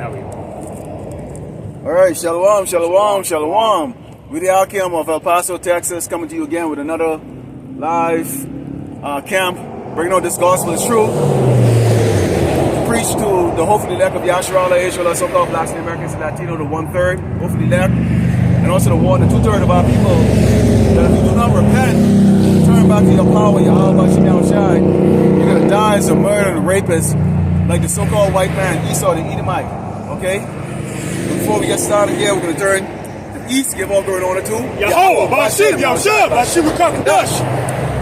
that way. All right, shalom, shalom, shalom. We're the Ahchyam of El Paso, Texas, coming to you again with another live camp, bringing out this gospel is true. Preach to the hopefully elect of Yasharala, Israel, so-called Blacks and Americans and Latino, the 1/3, hopefully elect, and also the 2/3 of our people that if you do not repent, turn back to your power, your Ahchyam shine, you're going to die as a murderer and rapist, like the so-called white man, Esau the Edomite, okay? Before we get started here, we're going to turn to the east, give all glory and honor to Yahweh, Bashim, Yahshua, Bashim, Kakadash.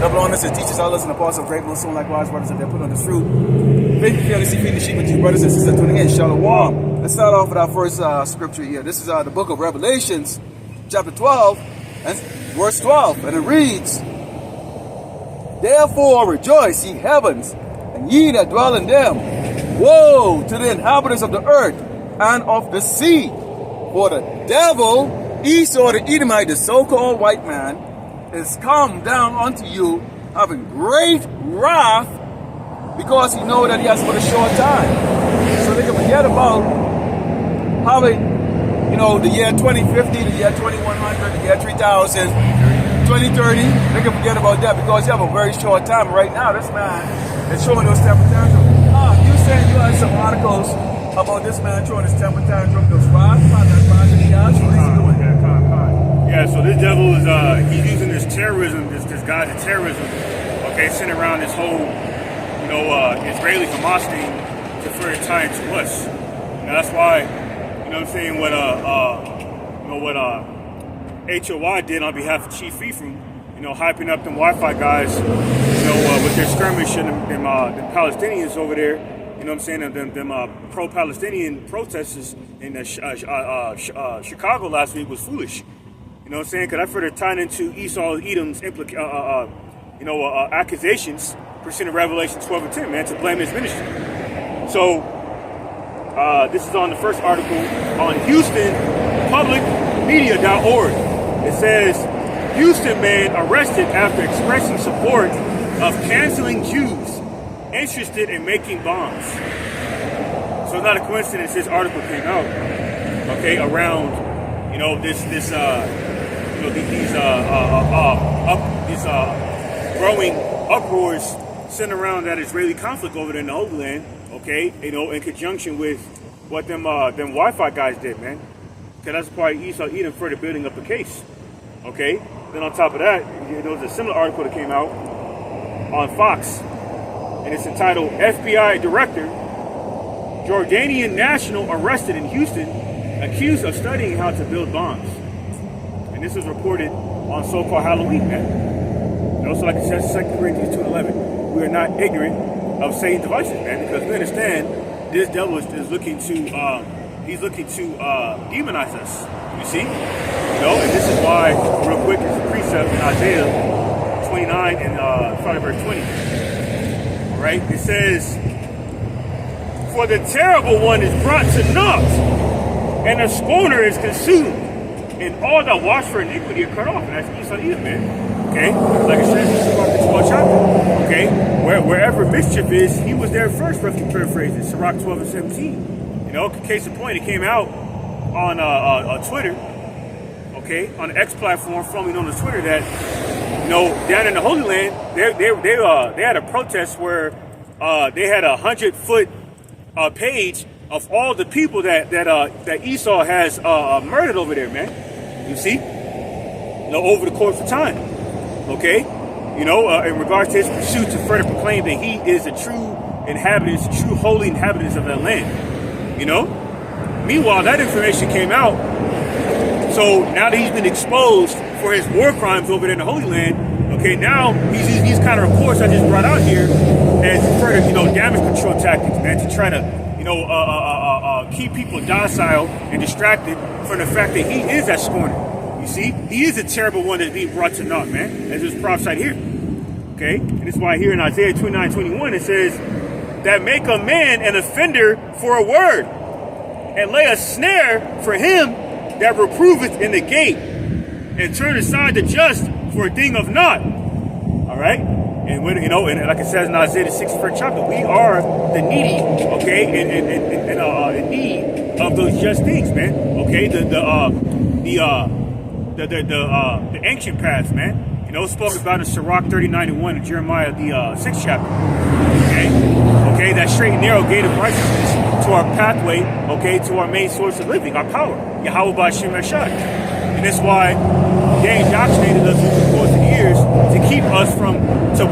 Double honors to teachers, elders, and apostles of great soon likewise, brothers, if they put on this fruit. Faith, fearlessly feeding the sheep with you, brothers and sisters, tuning in. Shalom. Let's start off with our first scripture here. This is the book of Revelations, chapter 12, and verse 12, and it reads, "Therefore rejoice, ye heavens, and ye that dwell in them. Woe to the inhabitants of the earth and of the sea, for the devil, Esau the Edomite, the so-called white man, is come down unto you, having great wrath, because he know that he has but a short time." So they can forget about having, the year 2050, the year 2100, the year 3000, 2030. They can forget about that because you have a very short time. Right now, this man is showing those temper tantrums. You said you had some articles about this man showing his temper tantrum, those rods, what is he doing? Yeah, so this devil is he's using this terrorism, this guise of terrorism, okay, sending around this whole, Israeli Hamas thing to further tie into us. Now that's why, what HOI did on behalf of Chief Ephraim, hyping up them Wi-Fi guys, with their skirmish and them Palestinians over there, them pro-Palestinian protesters in Chicago last week was foolish. Because that further tied into Esau Edom's accusations pursuant to Revelation 12 and 10, man, to blame his ministry. So this is on the first article on HoustonPublicMedia.org. It says, Houston man arrested after expressing support of canceling Jews interested in making bombs. So it's not a coincidence this article came out, okay, around, these growing uproars centered around that Israeli conflict over there in the Holy Land, okay, in conjunction with what them Wi-Fi guys did, man. Okay, that's probably Esau Edom further building up a case, okay. Then on top of that, there was a similar article that came out on Fox, and it's entitled "FBI Director, Jordanian National Arrested in Houston, Accused of Studying How to Build Bombs." And this was reported on so-called Halloween, man. And also, like it says, 2 Corinthians 2:11, we are not ignorant of Satan's devices, man, because we understand this devil is looking to, demonize us, you see? And this is why, real quick, there's a precept in Isaiah 29 and verse 20. All right, it says, "For the terrible one is brought to naught, and the scorner is consumed, and all that watch for iniquity are cut off." And that's Esau Edom, man. Okay? Like it says in Sirach the 12th chapter. Okay? Wherever mischief is, he was there first, roughly paraphrased in Sirach 12 and 17. Case in point, it came out on Twitter, okay, on the X platform, formerly known as Twitter, that, down in the Holy Land, they had a protest where they had a 100-foot page of all the people that Esau has murdered over there, man. You see, over the course of time. Okay, in regards to his pursuit to further proclaim that he is a true inhabitant, true holy inhabitants of that land. Meanwhile, that information came out. So now that he's been exposed for his war crimes over there in the Holy Land, okay, now he's these kind of reports I just brought out here as further, damage control tactics, man, to try to, keep people docile and distracted from the fact that he is that scorner. You see, he is a terrible one that's being brought to naught, man, as is prophesied here. Okay, and that's why here in Isaiah 29:21 it says, "That make a man an offender for a word, and lay a snare for him that reproveth in the gate, and turn aside the just for a thing of naught." All right, and when and like it says in Isaiah the 61st chapter, we are the needy, okay, in need of those just things, man. Okay, the ancient paths, man. You know, spoken about in Sirach 39:1 and Jeremiah the 6th chapter. Okay, that straight and narrow gate of righteousness to our pathway. Okay, to our main source of living, our power, Yahweh B'Shem Eshad. And that's why they indoctrinated us over the course of years to keep us to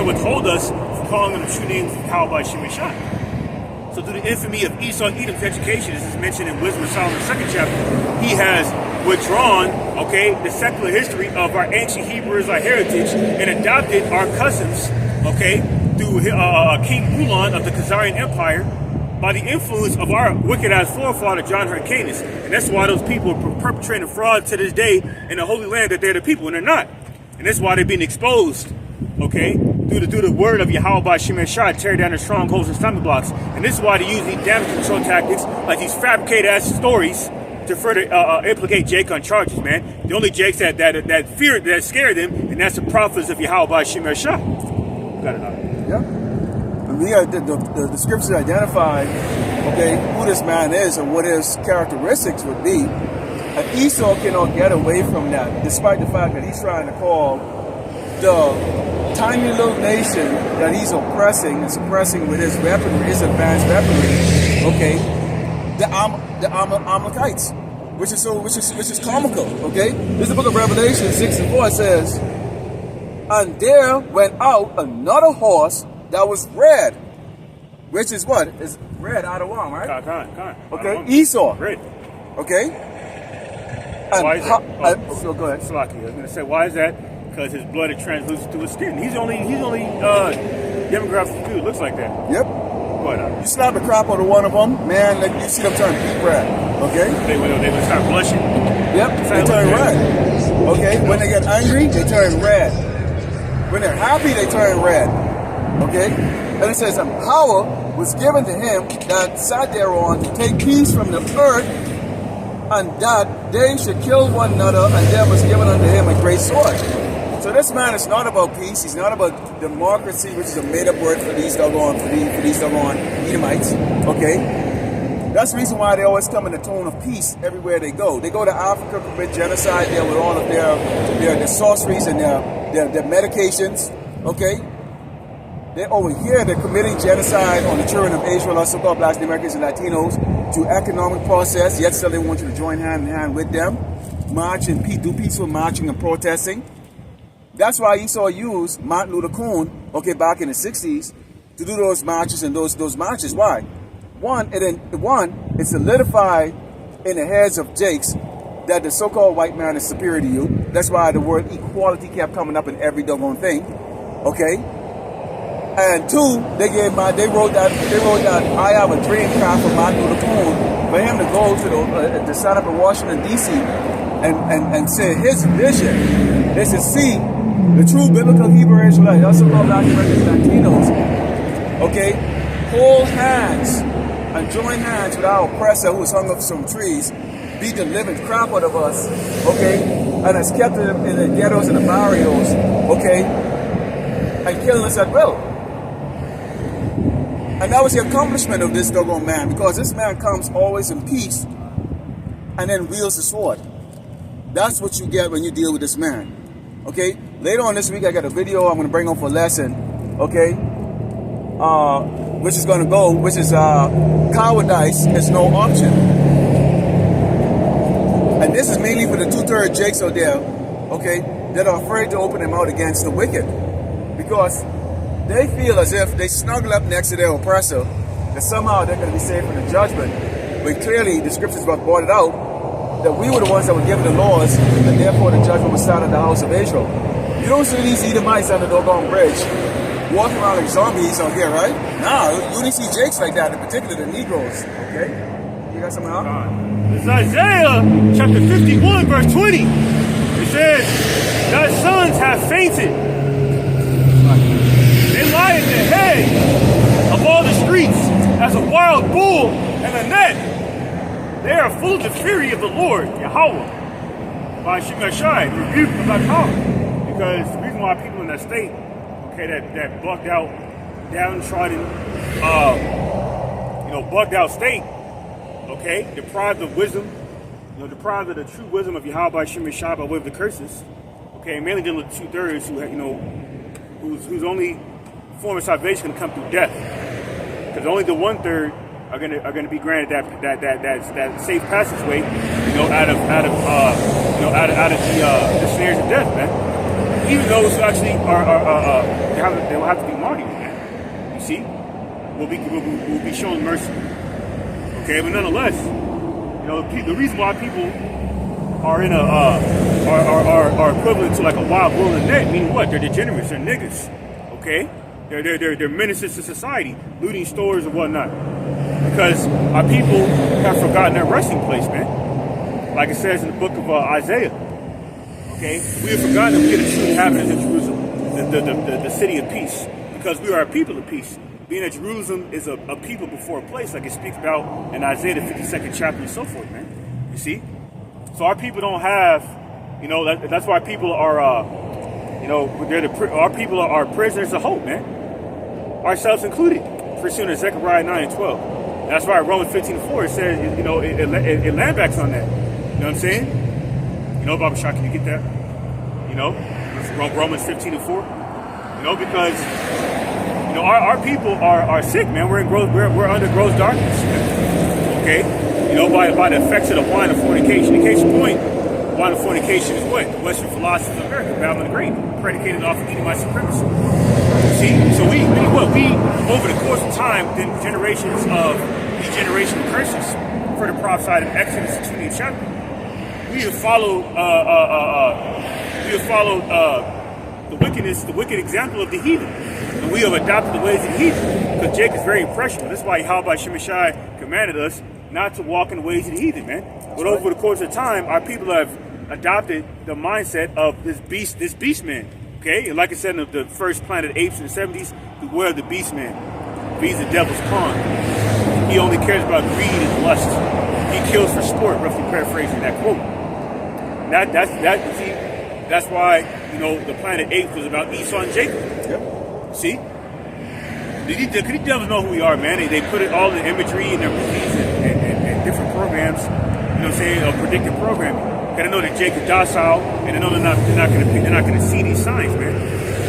withhold us from calling them the true names of Yahweh B'Shem Eshad. So through the infamy of Esau and Edom's education, as is mentioned in Wisdom of Solomon's 2nd chapter, he has withdrawn, okay, the secular history of our ancient Hebrew Israelite heritage and adopted our cousins, okay, through King Mulan of the Khazarian Empire by the influence of our wicked-ass forefather, John Hyrcanus. And that's why those people are perpetrating fraud to this day in the Holy Land that they're the people, and they're not. And that's why they're being exposed, okay, through the word of Yahweh B'Shem Eshad, tear down their strongholds and stumbling blocks. And this is why they use these damage control tactics, like these fabricated ass stories, to further implicate Jake on charges, man. The only Jakes that scare them, and that's the prophets of Yahweh B'Shem Eshad. Got it now. Yeah. And we are the scriptures identify, okay, who this man is and what his characteristics would be. And Esau cannot get away from that, despite the fact that he's trying to call the tiny little nation that he's oppressing and suppressing with his weaponry, his advanced weaponry, okay, the Amalekites, which is comical, okay. This is the book of Revelation 6:4. It says, and there went out another horse that was red, which is what? Is red out of one, right? Okay, Esau. Red. Okay. And why is that? So go ahead. Slaki. I was going to say, why is that? Because his blood is translucent through his skin. He's only demographic dude looks like that. Yep. What? You slap the crap out of one of them, man. Like you see them turn deep red. Okay. They would start blushing. Yep. They turn red. Okay. When they get angry, they turn red. When they're happy, they turn red. Okay. And it says, and power was given to him that sat thereon to take peace from the earth, and that they should kill one another, and there was given unto him a great sword. So this man is not about peace. He's not about democracy, which is a made-up word for these doggone Edomites. Okay, that's the reason why they always come in the tone of peace everywhere they go. They go to Africa, commit genocide there with all of their sorceries and their medications. Okay, they over here they're committing genocide on the children of Israel, or so-called Blacks, Americans, and Latinos through economic process. Yet still they want you to join hand in hand with them, march and do peaceful marching and protesting. That's why Esau used Martin Luther King, okay, back in the 60s, to do those marches and those marches. Why? One, it solidified in the heads of Jakes that the so-called white man is superior to you. That's why the word equality kept coming up in every doggone thing. Okay? And two, they wrote that I have a dream card for Martin Luther King for him to go to stand up in Washington D.C. and say his vision is to see the true biblical Hebrew Israelites, also called Black Americans, Latinos, okay, hold hands and join hands with our oppressor who is hung up some trees, beat the living crap out of us, okay, and has kept them in the ghettos and the barrios, okay, and killing us at will. And that was the accomplishment of this doggone man, because this man comes always in peace and then wields the sword. That's what you get when you deal with this man. Okay? Later on this week, I got a video I'm going to bring on for a lesson. Okay? Which is cowardice is no option. And this is mainly for the 2/3 Jakes out there, okay, that are afraid to open their mouth against the wicked. Because they feel as if they snuggle up next to their oppressor, that somehow they're going to be safe from the judgment. But clearly, the scriptures brought it out that we were the ones that were given the laws, and therefore the judgment was start at the house of Israel. You don't see these Edomites on the doggone bridge walking around like zombies out here, right? No, you only see Jakes like that, in particular the Negroes. Okay? You got something else? It's Isaiah chapter 51, verse 20. It says, thy sons have fainted. They lie at the head of all the streets as a wild bull and a net. They are full of the fury of the Lord, Yahweh, by Shemashai, rebuke of thy power. Because the reason why people in that state, okay, that bugged out, downtrodden, bugged out state, okay, deprived of wisdom, deprived of the true wisdom of Yahweh Shem Shai by way of the curses, okay, mainly dealing with 2/3 whose only form of salvation can come through death, because only the 1/3 are gonna be granted that safe passageway, out of the snares of death, man. Even those who actually they will have to be martyred, man. You see, will be shown mercy. Okay, but nonetheless, the reason why people are in are equivalent to like a wild bull in a net, meaning what? They're degenerates, they're niggas. Okay, they're menaces to society, looting stores and whatnot. Because our people have forgotten their resting place, man. Like it says in the book of Isaiah. Okay, we have forgotten that we are the true inhabitants of Jerusalem, the city of peace, because we are a people of peace. Being that Jerusalem is a people before a place, like it speaks about in Isaiah the 52nd chapter and so forth, man. You see? So our people don't have, that's why people are, our people are prisoners of hope, man. Ourselves included, pursuant to Zechariah 9:12. That's why Romans 15:4 says, it land backs on that. You know what I'm saying? Baba Shah, can you get that? Romans 15:4. Because our people are sick, man. We're under gross darkness. Okay, by the effects of the wine of fornication. In case in point, wine of fornication is what? Western philosophy of America, Babylon the Great, predicated off of Edomite supremacy. See, so we over the course of time, then generations of degeneration curses, further prophesied in Exodus 20th chapter. We have followed the wickedness, the wicked example of the heathen. And we have adopted the ways of the heathen. Because Jake is very impressionable. That's why Yahweh Shem Shai commanded us not to walk in the ways of the heathen, man. But over the course of time, our people have adopted the mindset of this beast man. Okay? And like I said in the first Planet Apes in the 70s, beware of the beast man. He's the devil's pawn. He only cares about greed and lust. He kills for sport, roughly paraphrasing that quote. That's why, the Planet Apes was about Esau and Jacob. Yep. See? These devils know who we are, man. They put it all in imagery and their movies and different programs, of predictive programming. Because they know that Jacob's docile, and they know they're not going to see these signs, man.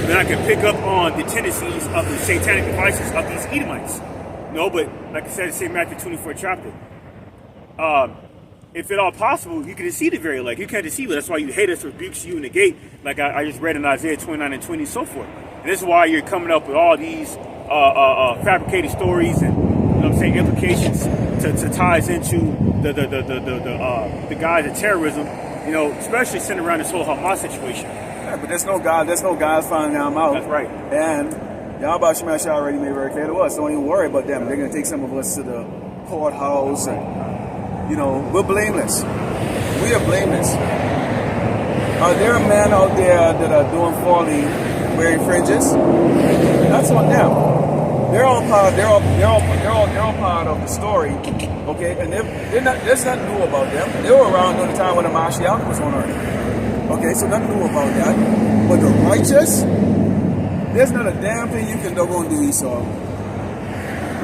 They're not going to pick up on the tendencies of the satanic devices of these Edomites. But like I said, it's in Matthew 24 chapter. If at all possible, you can deceive the very elect. You can't deceive it. That's why you hate us, rebukes you in the gate, like I just read in Isaiah 29 and 20 and so forth. And this is why you're coming up with all these fabricated stories and implications to ties into the guise of terrorism, especially centered around this whole Hamas situation. Yeah, but there's no guys finding them out. That's right. And Yahweh Shem Shai already made very clear to us. Don't even worry about them. They're going to take some of us to the courthouse and we're blameless. We are blameless. Are there men out there that are doing folly, wearing fringes? That's on them. They're all part of the story. Okay, and there's nothing new about them. They were around during the time when the Ahchyam was on earth. Okay, so nothing new about that. But the righteous, there's not a damn thing you can go and do, Esau.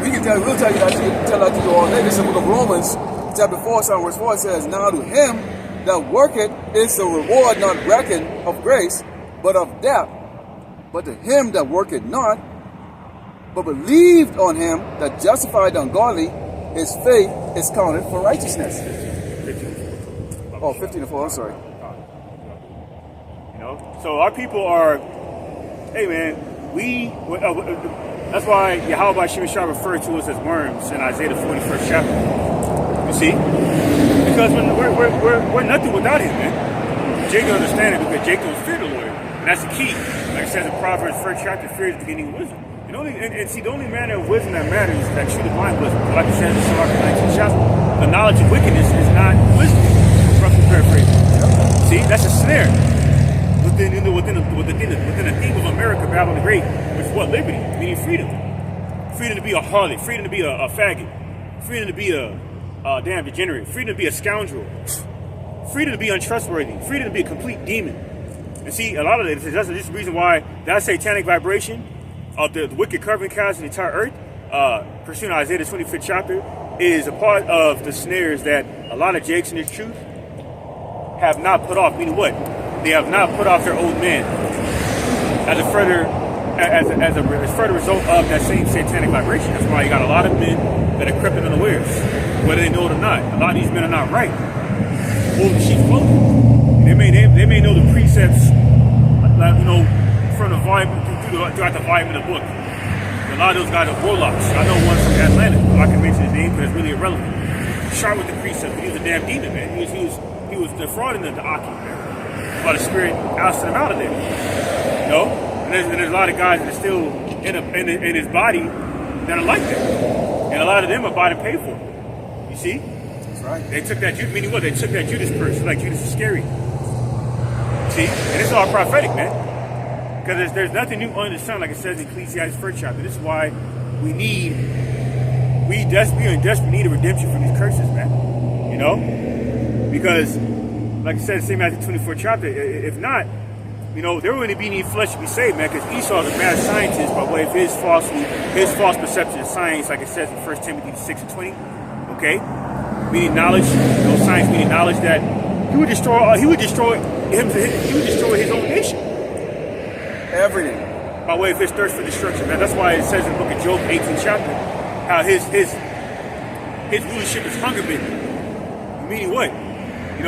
We'll tell you that to you all day. This is the book of Romans. Chapter 4, verse 4 says, now to him that worketh is the reward not reckoned of grace, but of death. But to him that worketh not, but believed on him that justified the ungodly, his faith is counted for righteousness. 15:4, I'm sorry. So our people are, hey man, that's why Yahweh Shem Shai referred to us as worms in Isaiah the 41st chapter. You see? Because we're nothing without him, man. Jacob understands it because Jacob feared the Lord. And that's the key. Like it says in Proverbs 1st chapter, fear is the beginning of wisdom. And see, the only manner of wisdom that matters is that true divine wisdom. Like it says in Psalm 19th chapter, the knowledge of wickedness is not wisdom. Roughly paraphrasing. See, that's a snare. Within the theme of America, Babylon the Great, which is what? Liberty, meaning freedom. Freedom to be a harlot, freedom to be a faggot, freedom to be a damn degenerate, freedom to be a scoundrel, freedom to be untrustworthy, freedom to be a complete demon. And see, a lot of this, that's the reason why that satanic vibration of the wicked covering cast of the entire earth, pursuing Isaiah the 25th chapter, is a part of the snares that a lot of Jakes in this truth have not put off. Meaning what? They have not put off their old man as a further result of that same satanic vibration. That's why you got a lot of men that are crept in unawares, whether they know it or not. A lot of these men are not right. Holding sheep's clothing. They may know the precepts, from the volume throughout the volume of the book. A lot of those guys are warlocks. I know one from Atlanta. I can mention his name, but it's really irrelevant. Sharp with the precepts. He was a damn demon, man. He was defrauding the Ahchyam, man. By the spirit ousted him out of there. And there's a lot of guys that are still in his body that are like that. And a lot of them are bought and paid for. You see? That's right. They took that, meaning what? They took that Judas person, like Judas Iscariot. See? And it's all prophetic, man. Because there's nothing new under the sun, like it says in Ecclesiastes 1st chapter. This is why we are in desperate need of redemption from these curses, man. Because, like I said, same as the 24th chapter, if not, there wouldn't be any flesh to be saved, man, because Esau is a mad scientist by way of his false perception of science, like it says in 1 Timothy 6:20. Okay? Meaning knowledge, science meaning knowledge that he would destroy his own nation. Everything. By way of his thirst for destruction. Now, that's why it says in the book of Job, 18th chapter, how his rulership is hunger bitten. Meaning what? It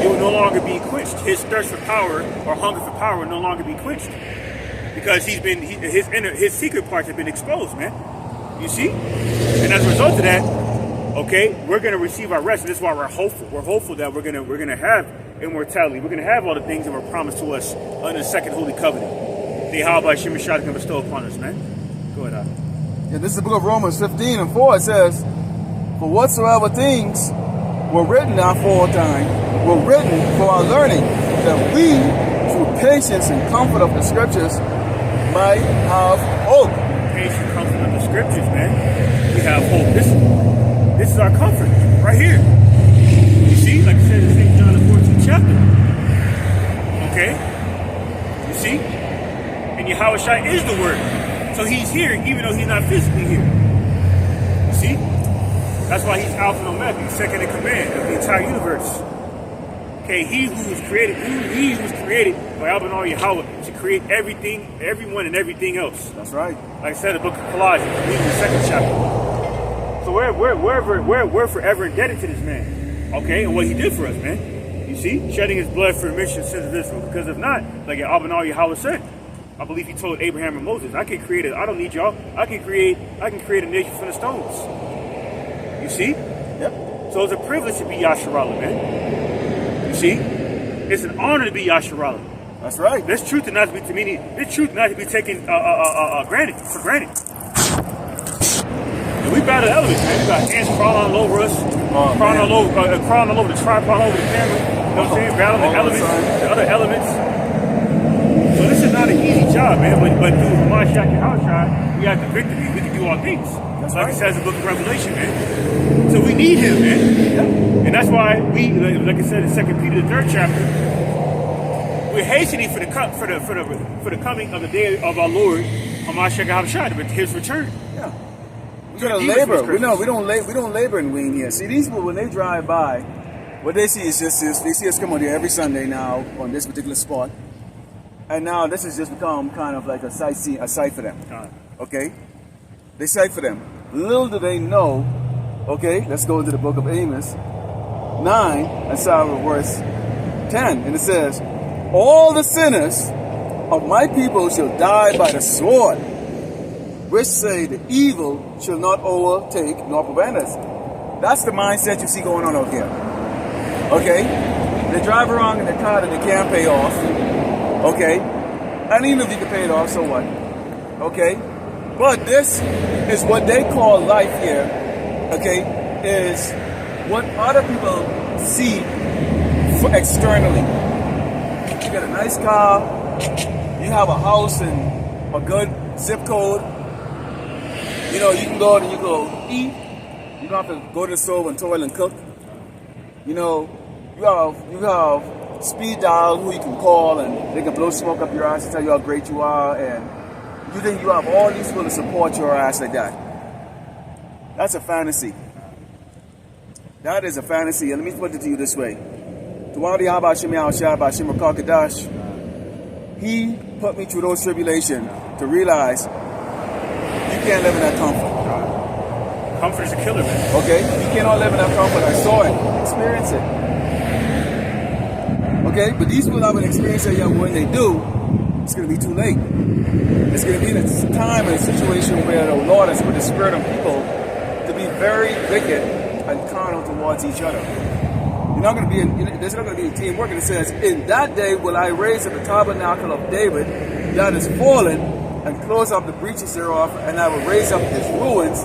will no longer be quenched. His thirst for power or hunger for power will no longer be quenched because his secret parts have been exposed, man. You see, and as a result of that, okay, we're gonna receive our rest. And this is why we're hopeful. We're hopeful that we're gonna have immortality. We're gonna have all the things that were promised to us under the second holy covenant. The Ahchyam Shemashah can bestow upon us, man. Go ahead, Yeah, this is the book of Romans 15:4. It says, "For whatsoever things were written aforetime were written for our learning, that we, through patience and comfort of the scriptures, might have hope." Patience, comfort of the scriptures, man. We have hope. This is our comfort right here. You see, like it says in St. John the 14th chapter. Okay? You see? And Yahushua is the word. So he's here, even though he's not physically here. You see? That's why he's Alpha and Omega, he's second in command of the entire universe. Okay, he who was created by Abba Yahweh to create everything, everyone, and everything else. That's right. Like I said in the book of Colossians, reading the 2nd chapter. So we're forever indebted to this man. Okay, and what he did for us, man. You see, shedding his blood for the remission of sins of Israel. Because if not, like Abba Yahweh said, I believe he told Abraham and Moses, I don't need y'all. I can create a nation from the stones. You see? Yep. So it's a privilege to be Yasharallah, man. You see? It's an honor to be Yasharallah. That's right. This truth not to be taken for granted. And we battle the elements, man. We got ants crawling all over us, crawling all over the tripod, all over the camera. You know what I'm saying? Battling the elements, the other elements. So this is not an easy job, man. But through Hamashiach and Yahushua, we have the victory. We can do all things. That's like it says in the book of Revelation, man. So we need him, man. And that's why we, like I said in 2 Peter the 3rd chapter, we're hastening for the coming of the day of our Lord, Hamashiach Yahushua, his return. Yeah. We gotta labor. We don't labor in vain here. See, these people when they drive by, what they see is just this. They see us come on here every Sunday now on this particular spot, and now this has just become kind of like a sight for them. Okay. They sight for them. Little do they know, okay, let's go into the book of Amos 9 and start with verse 10. And it says, "All the sinners of my people shall die by the sword, which say the evil shall not overtake nor prevent us." That's the mindset you see going on out here. Okay? They drive around in a car that they can't pay off. Okay? And even if you can pay it off, so what? Okay? But this is what they call life here, okay, is what other people see externally. You got a nice car, you have a house and a good zip code, you can go out and you go eat, you don't have to go to the stove and toil and cook. You have speed dial who you can call and they can blow smoke up your ass and tell you how great you are, and you think you have all these people to support your ass like that. That's a fantasy. That is a fantasy. And let me put it to you this way. He put me through those tribulations to realize you can't live in that comfort. Comfort is a killer, man. Okay? You cannot live in that comfort. I saw it. Experience it. Okay? But these people haven't experienced it yet. When they do, it's going to be too late. It's going to be in a time and a situation where the Lord has put the spirit on people to be very wicked and carnal towards each other. There's not going to be a teamwork. And it says, in that day will I raise up the tabernacle of David that is fallen and close up the breaches thereof, and I will raise up his ruins,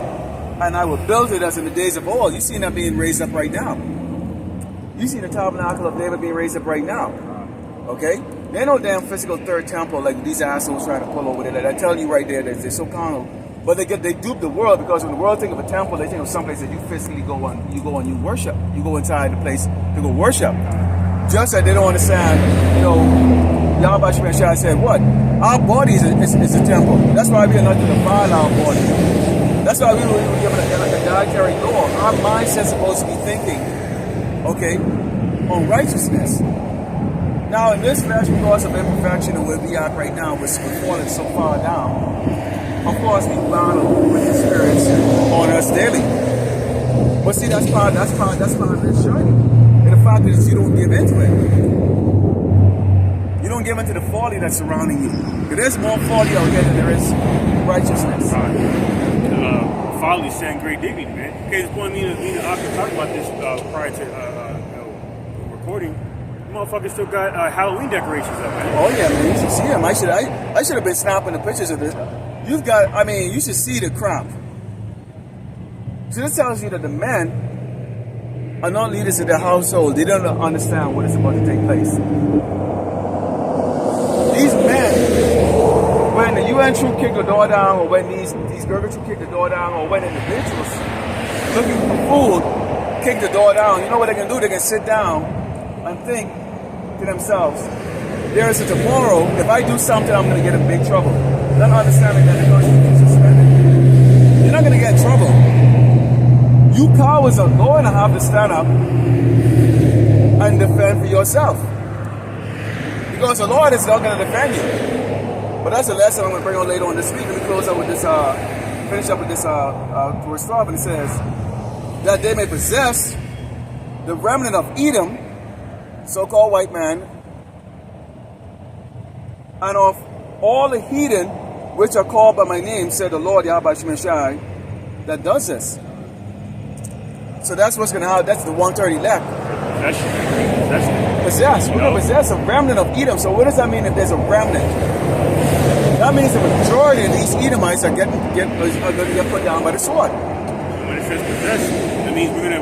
and I will build it as in the days of old. You see that being raised up right now. You see the tabernacle of David being raised up right now. Okay? There ain't no damn physical third temple like these assholes trying to pull over there. I tell you right there that they're so carnal. But they dupe the world, because when the world think of a temple, they think of someplace that you physically go and you worship. You go inside the place to go worship. Just that they don't understand, Yahweh Shemeshai said what? Our body is a temple. That's why we are not to defile our body. That's why we were given a dietary law. Our mindset's supposed to be thinking, okay, on righteousness. Now in this flesh, because of imperfection and where we are right now, we're falling so far down. Of course, we battle with the spirits on us daily. But see, that's part of this journey. And the fact is, you don't give into it. You don't give into the folly that's surrounding you. Because there's more folly out here than there is righteousness. Folly saying great dignity, man. Okay, this point, me and Ahchyam talked about this prior to recording. Motherfuckers still got Halloween decorations up, man. Oh yeah, man, you should see them. I should have been snapping the pictures of this. You should see the crop. So this tells you that the men are not leaders of their household. They don't understand what is about to take place. These men, when the UN troop kick the door down, or when these Gurkha troop kick the door down, or when individuals looking for food kick the door down, you know what they can do? They can sit down and think to themselves, there is a tomorrow. If I do something, I'm going to get in big trouble. Not understanding that they're going to be suspended. You're not going to get in trouble. You cowards are going to have to stand up and defend for yourself. Because the Lord is not going to defend you. But that's a lesson I'm going to bring on later on this week. Let me close up with this, finish up with this verse 12. And it says, that they may possess the remnant of Edom, so-called white man, and of all the heathen which are called by my name, said the Lord Yahweh Shemeshai, that does this. So that's what's going to happen. That's the 130 left. Possess. We're going to possess a remnant of Edom. So what does that mean if there's a remnant? That means the majority of these Edomites are going to get put down by the sword. When it says possess, it means we're gonna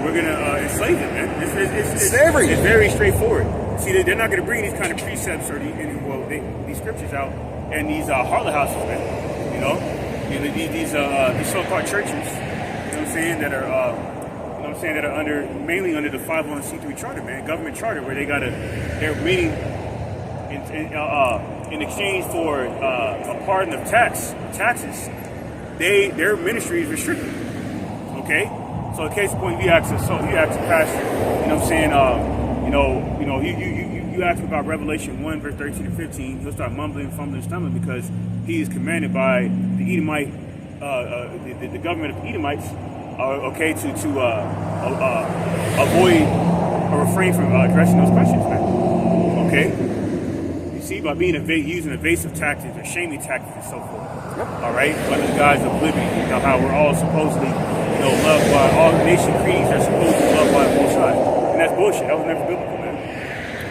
enslave them, man. It's slavery. It's very straightforward. See, they're not going to bring these kind of precepts or these scriptures out and these harlot houses, man. These so-called churches. You know what I'm saying? That are that are mainly under the 501c3 charter, man, government charter, where they're meeting in exchange for a pardon of taxes. Their ministry is restricted. Okay, so in case point, you ask a pastor, you know what I'm saying? You ask him about Revelation 1 verse 13 to 15, he'll start mumbling, fumbling, stumbling, because he is commanded by the Edomite, the government of Edomites, to avoid or refrain from addressing those questions, man. Okay, you see, by using evasive tactics or shaming tactics and so forth. Yep. All right, under the guise of liberty, how we're all supposedly, loved by all nation creeds are supposedly loved by both sides, and that's bullshit. That was never biblical, man.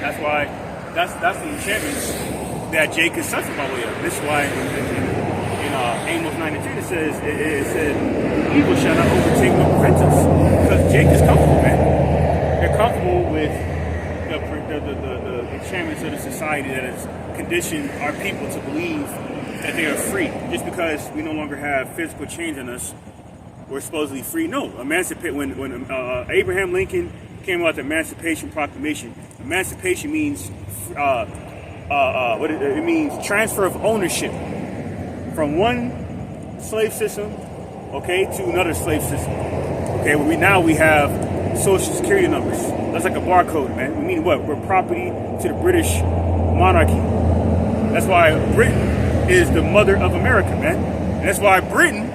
That's why that's the enchantments that Jacob suffered by way of. This is why in Amos 9:10 it said, evil shall not overtake no repentance, because Jacob's comfortable, man. They're comfortable with the enchantments of the society that has conditioned our people to believe that they are free. Just because we no longer have physical chains on us, we're supposedly free. No, when Abraham Lincoln came out with the Emancipation Proclamation, emancipation means it means transfer of ownership from one slave system okay, to another slave system. Okay, where we have social security numbers. That's like a barcode, man. We mean what? We're property to the British monarchy. That's why Britain is the mother of America, man. And that's why Britain,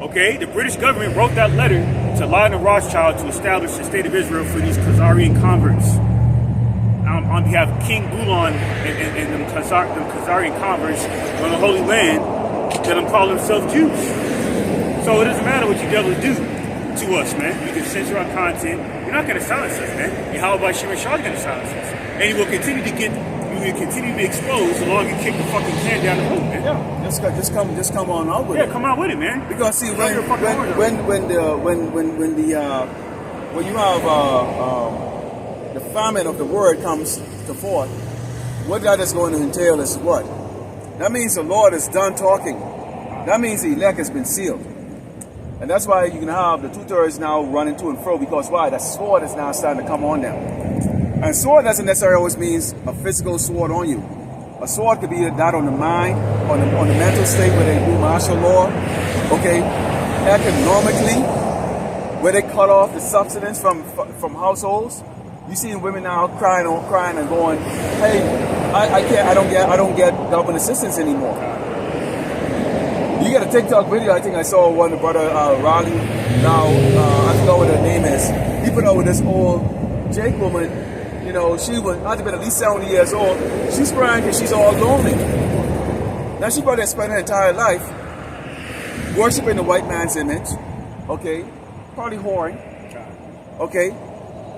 okay, the British government wrote that letter to Lionel Rothschild to establish the state of Israel for these Khazarian converts. On behalf of King Gulan and them Khazarian converts on the Holy Land that call themselves Jews. So it doesn't matter what you devils do to us, man. You can censor our content. You're not going to silence us, man. And how about Shimon Shah going to silence us? And you will continue to be exposed so long as you kick the fucking can down the road, man. Yeah, just come on out with it. Yeah, come out with it, man. Because see, when you have the famine of the word comes to forth, what that is going to entail is what? That means the Lord is done talking. That means the elect has been sealed. And that's why you can have the 2/3 now running to and fro, because why? The sword is now starting to come on them. And sword doesn't necessarily always mean a physical sword on you. A sword could be that on the mind, on the mental state where they do martial law, okay? Economically, where they cut off the subsistence from households. You see women now crying and going, "Hey, I don't get government assistance anymore." You got a TikTok video, I think I saw one, brother Ronnie, now, I forgot what her name is. He put out with this old Jake woman, you know, she was, had to be at least 70 years old. She's crying because she's all lonely. Now she probably spent her entire life worshiping the white man's image, okay, probably whoring, okay,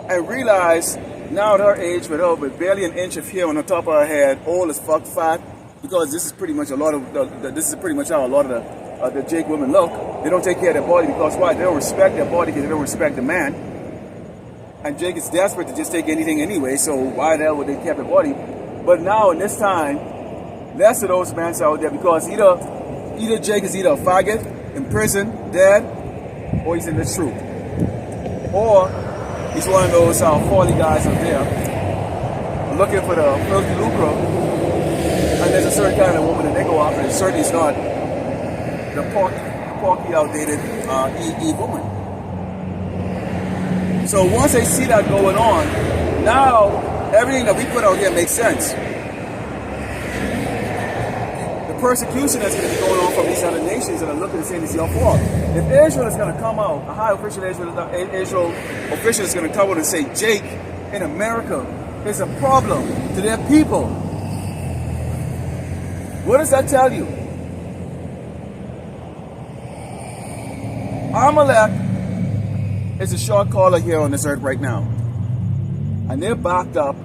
and realize now at her age, with barely an inch of hair on the top of her head, old as fuck, fat, because this is pretty much how a lot of the Jake women look. They don't take care of their body because why? They don't respect their body because they don't respect the man. And Jake is desperate to just take anything anyway, so why the hell would they keep their body? But now in this time, less of those men out there, because either Jake is either a faggot, in prison, dead, or he's in the truth. Or he's one of those 40 guys up there looking for the filthy lucre. And there's a certain kind of woman that they go after, and certainly it's not the porky, outdated Eve woman. So once they see that going on, now everything that we put out here makes sense. The persecution that's going to be going on from these other nations that are looking and saying it's your fault. If Israel is going to come out, a high official Israel official is going to come out and say, Jake in America is a problem to their people. What does that tell you? Amalek is a short caller here on this earth right now. And they're backed up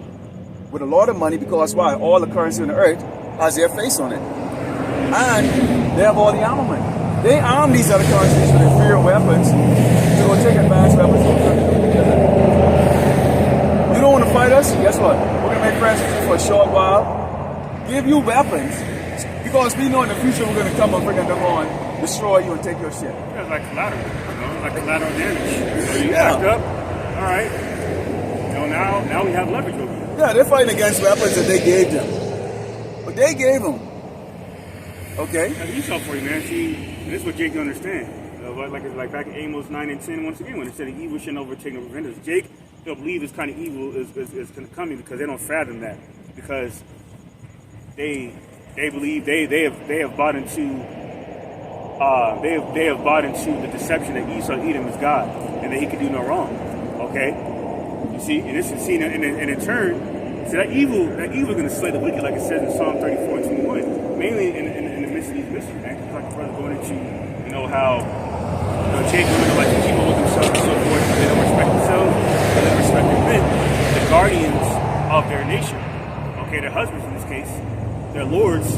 with a lot of money because why? All the currency on the earth has their face on it. And they have all the armament. They arm these other countries with inferior weapons to go take advanced weapons. You don't want to fight us? Guess what? We're going to make friends with you for a short while. Give you weapons. Because we know in the future we're going to come and bring them on, destroy you and take your shit. Yeah, it's like collateral, like collateral damage. So you act up, all right. Now we have leverage over you. Yeah, they're fighting against weapons that they gave them. But they gave them. Okay. That's Esau for you, man. See, this is what Jake don't understand. Like back in Amos 9 and 10, once again, when it said the evil shouldn't overtake no preventers. Jake, they'll believe this kind of evil is coming because they don't fathom that. Because they believe they have bought into they have bought into the deception that Esau Edom is God and that he can do no wrong. Okay, you see, and this is seen and in turn, so that evil is going to slay the wicked, like it says in Psalm 34 and 21. Mainly in the midst of these mysteries, man. Like the brother going into how Jake women like to keep up with themselves and so forth. They don't respect themselves. They don't respect their men, the guardians of their nation. Okay, their husbands in this case. Their lords,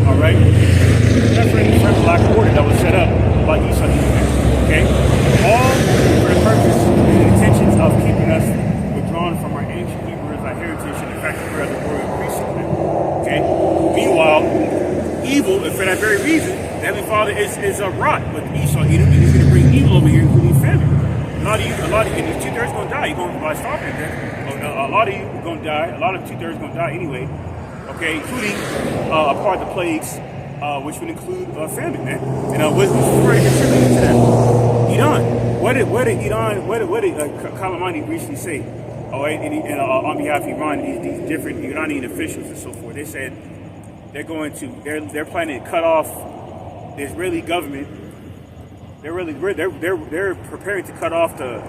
all right? That's for the black order that was set up by Esau, okay? All for the purpose and intentions of keeping us withdrawn from our ancient Hebrews, our heritage, and the fact that we're the royal priesthood, okay? Meanwhile, evil, and for that very reason, the Heavenly Father is a rot with Esau, and he's going to bring evil over here, including famine. A lot of you, these 2/3 going to die. You're going to stop it then. A lot of you are going to die. A lot of 2/3 going to die anyway. Okay, including a part of the plagues which would include famine, man. And what's already contributing to that? Iran. What did Iran? What did Kalamani recently say? Oh, and on behalf of Iran, these different Iranian officials and so forth, they said they're planning to cut off the Israeli government. They're preparing to cut off the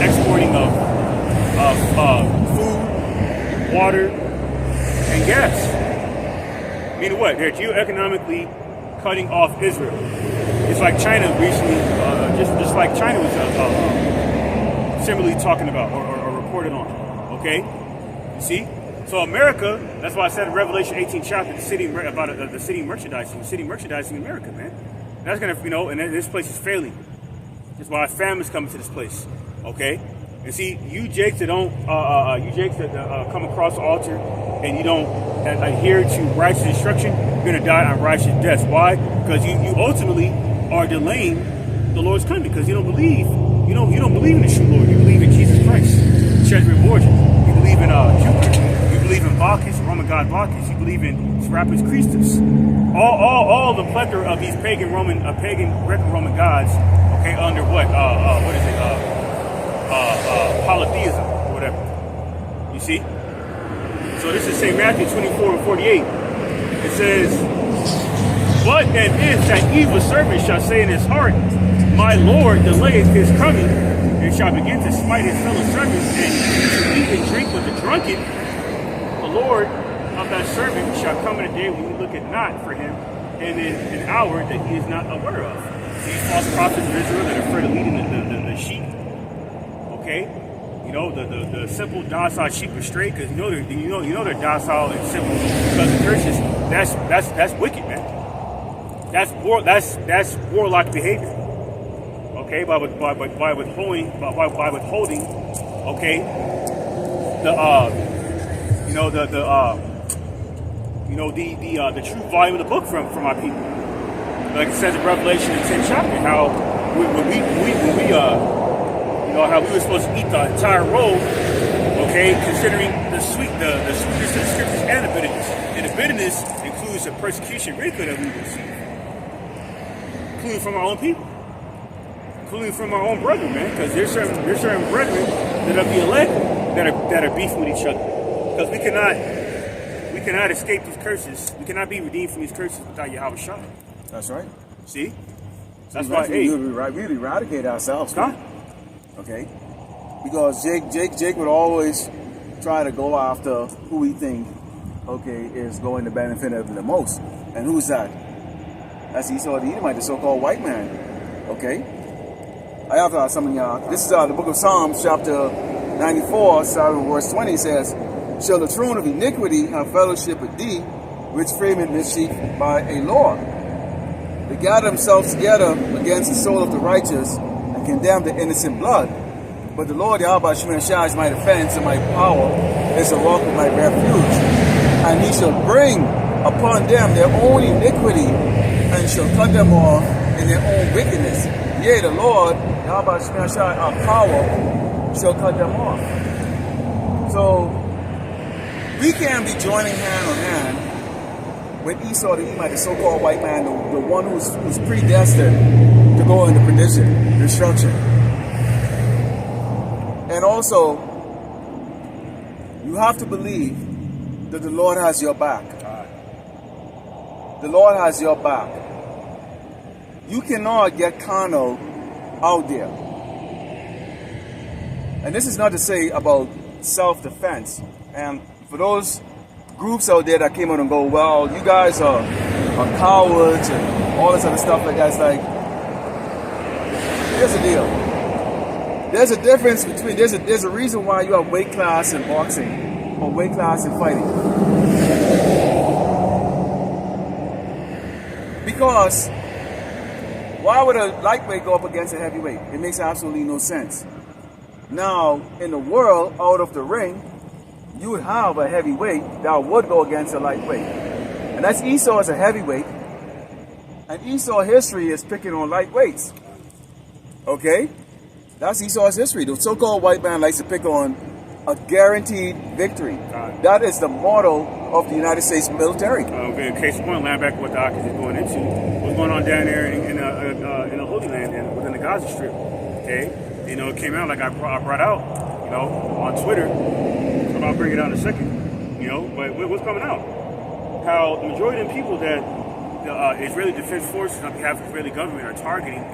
exporting of food, water, and gas. Meaning what? They're geoeconomically cutting off Israel. It's like China recently, just like China was similarly talking about or reported on. Okay, you see. So America, that's why I said in Revelation 18 chapter, the city merchandising America, man. That's gonna, and this place is failing. That's why famine's coming to this place. Okay. And see, you Jakes that come across the altar and you don't adhere to righteous instruction, you're gonna die on righteous death. Why? Because you ultimately are delaying the Lord's coming because you don't believe in the true Lord. You believe in Jesus Christ, treasury of origin. You believe in Jupiter. You believe in Bacchus, Roman god Bacchus. You believe in Serapis Christus. All the plethora of these pagan Greco-Roman gods. Okay, under what? What is it? Polytheism or whatever. You see? So this is St. Matthew 24 and 48. It says, "But and if that evil servant shall say in his heart, My Lord delayeth his coming, and shall begin to smite his fellow servants, and to eat and drink with the drunken, the Lord of that servant shall come in a day when you look at not for him, and in an hour that he is not aware of." These false prophets of Israel that are afraid of leading the sheep. Okay, the simple docile sheep are straight because they're docile and simple because of churches. That's wicked, man. That's warlock behavior. Okay, by withholding, okay, the true volume of the book from our people. Like it says in Revelation in 10th chapter, how how we were supposed to eat the entire roll, okay, considering the sweetness of the scriptures and the bitterness. And the bitterness includes the persecution, ridicule that we receive, including from our own people, including from our own brethren, man, because there's certain brethren that are the elect that are beefing with each other, because we cannot escape these curses. We cannot be redeemed from these curses without Yahweh Shah. That's right. See? That's why we eradicate ourselves. Huh? Okay? Because Jake would always try to go after who we think, okay, is going to benefit him the most. And who's that? That's Esau the Edomite, the so-called white man. Okay? I have some of y'all. This is the book of Psalms, chapter 94, verse 20 says, "Shall the throne of iniquity have fellowship with thee, which frameth mischief by a law? They gather themselves together against the soul of the righteous and condemn the innocent blood. But the Lord Yahweh Shemashah is my defense and my power is a rock of my refuge. And he shall bring upon them their own iniquity and shall cut them off in their own wickedness. Yea, the Lord Yahweh Shemashah, our power, shall cut them off." So we can't be joining hand on hand with Esau the Edomite, the so-called white man, the one who's predestined to go into perdition, destruction. And also, you have to believe that the Lord has your back. The Lord has your back. You cannot get carnal out there. And this is not to say about self-defense. And for those groups out there that came out and go, well, you guys are cowards and all this other stuff like that, it's like, here's the deal. There's a difference between, there's a reason why you have weight class in boxing or weight class in fighting. Because why would a lightweight go up against a heavyweight? It makes absolutely no sense. Now, in the world, out of the ring, you would have a heavyweight that would go against a lightweight. And that's Esau as a heavyweight. And Esau history is picking on lightweights. Okay? That's Esau's history. The so-called white man likes to pick on a guaranteed victory. That is the motto of the United States military. In case in point, linebacker, what the Ahchyam is going into, what's going on down there in the Holy Land and within the Gaza Strip. Okay, you know, it came out like I brought out, you know, on Twitter. I'll bring it out in a second. You know, but what's coming out? How the majority of the people that the Israeli Defense Forces on behalf of the Israeli government are targeting,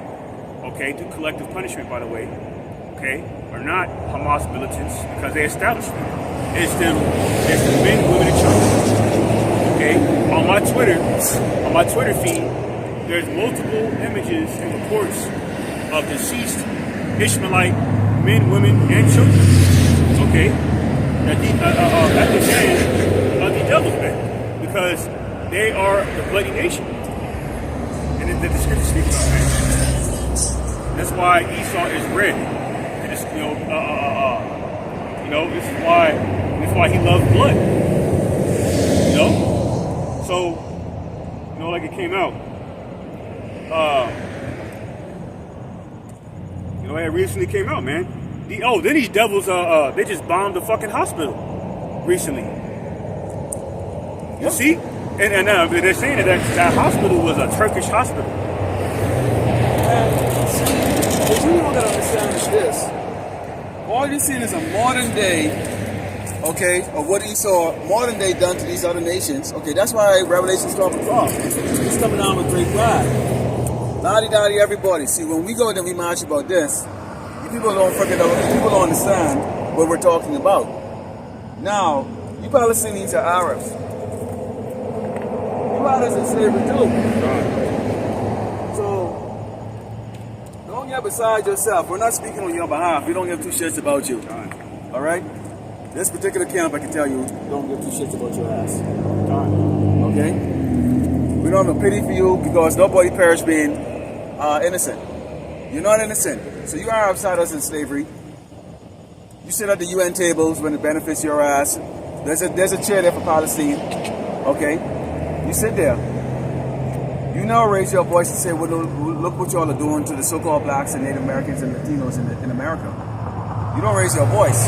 okay, through collective punishment, by the way, okay, are not Hamas militants because they established them. It's the men, women, and children. Okay, on my Twitter feed, there's multiple images and reports of deceased Ishmaelite men, women, and children. Okay, at the hands of the devil's men, because they are the bloody nation, and the scripture speaks about that. That's why Esau is red. And it's, this is why he loves blood. You know, so like it came out. It recently came out, man. Then these devils, they just bombed the fucking hospital recently. You see? And they're saying that hospital was a Turkish hospital. What you don't gotta understand is this. All you're seeing is a modern day, okay, of what Esau modern day done to these other nations. Okay, that's why Revelation's talking about. He's coming down with great pride. Lottie-dottie, everybody. See, when we go there, we march about this. People don't understand what we're talking about. Now, you Palestinians are Arabs. You Arabs in slavery too. So, don't get beside yourself. We're not speaking on your behalf. We don't give two shits about you. All right? This particular camp, I can tell you, don't give two shits about your ass. Okay? We don't have no pity for you because nobody perished being innocent. You're not innocent. So you are outside us in slavery. You sit at the UN tables when it benefits your ass. There's a chair there for Palestine. Okay? You sit there. You now raise your voice and say, well, look what y'all are doing to the so-called blacks and Native Americans and Latinos in America. You don't raise your voice.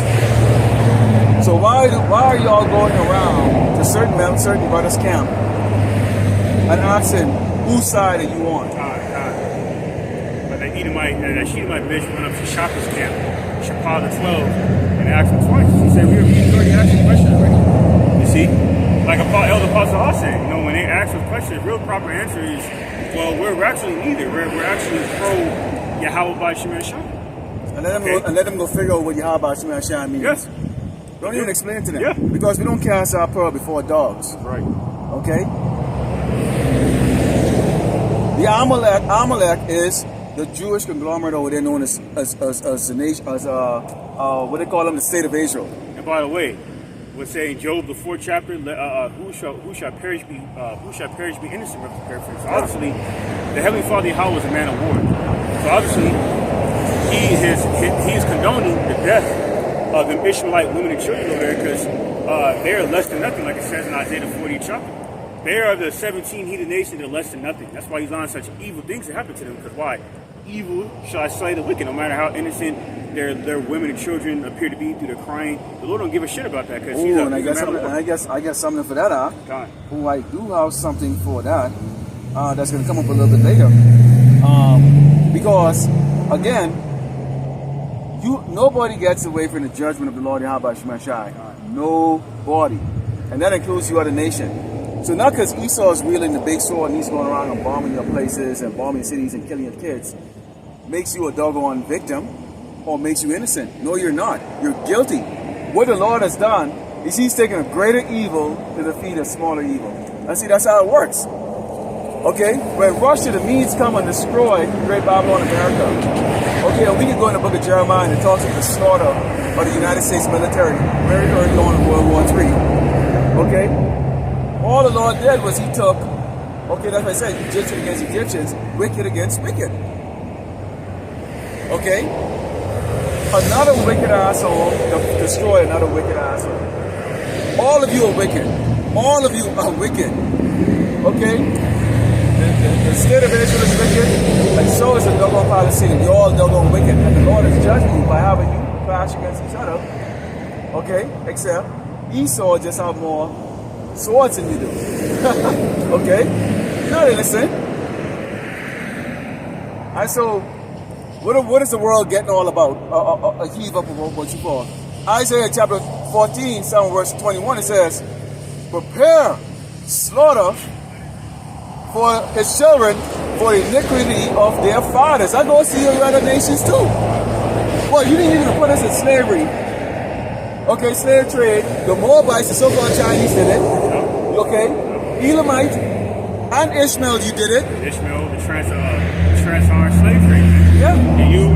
So why are y'all going around to certain brothers' camp and asking whose side are you on? That Edomite bitch went up to Shopper's camp, Shapal the 12, and asked him twice. She said, we already asked the question already. You see? Like Elder Paso said, when they ask us questions, the real proper answer is, well, we're actually neither. We're actually pro Yahweh by Shema Shah. And let them go figure out what Yahweh by Shema Shah means. Yes. Don't even explain it to them. Yeah. Because we don't cast our pearl before dogs. Right. Okay? The Amalek is the Jewish conglomerate over there known as the nation, what they call them, the state of Israel. And by the way, we're saying Job the 4th chapter, who shall perish be innocent, rough to paraphrase. So obviously, the Heavenly Father Yahweh was a man of war. So obviously, he is condoning the death of the Ishmaelite women and children over there because they are less than nothing, like it says in Isaiah the 40th chapter. They are the 17 heathen nations that are less than nothing. That's why he's allowing such evil things to happen to them. Because why? Evil shall I slay the wicked, no matter how innocent their women and children appear to be through their crying. The Lord don't give a shit about that because he's a man of war. I guess something for that, who I do have something for that. That's going to come up a little bit later. Because again, nobody gets away from the judgment of the Lord Yahweh Shema Shai. Nobody, and that includes you, other nation. So not because Esau is wielding the big sword and he's going around and bombing your places and bombing cities and killing your kids, makes you a doggone victim or makes you innocent. No, you're not. You're guilty. What the Lord has done is he's taken a greater evil to defeat a smaller evil. And see, that's how it works. Okay? When Russia, the Medes come and destroy Great Babylon America. Okay, and we can go in the book of Jeremiah and it talks about the slaughter of the United States military very early on in World War III. Okay? All the Lord did was he took, okay, that's what I said, Egyptian against Egyptians, wicked against wicked. Okay? Another wicked asshole destroy another wicked asshole. All of you are wicked. All of you are wicked. Okay? The state of Israel is wicked, and so is the doggone Palestinian. You're all doggone wicked. And the Lord is judging you by having you clash against each other. Okay? Except Esau just have more swords than you do. Okay? You know they listen. And so, what is the world getting all about? A heave up about what you call. Isaiah chapter 14, verse 21, it says, prepare slaughter for his children for the iniquity of their fathers. I go see your other nations too. Well, you didn't even put us in slavery. Okay, slave trade. The Moabites, the so-called Chinese did it. Okay? Elamite and Ishmael, you did it. Ishmael, the trans-Saharan slave trade. Yeah. And you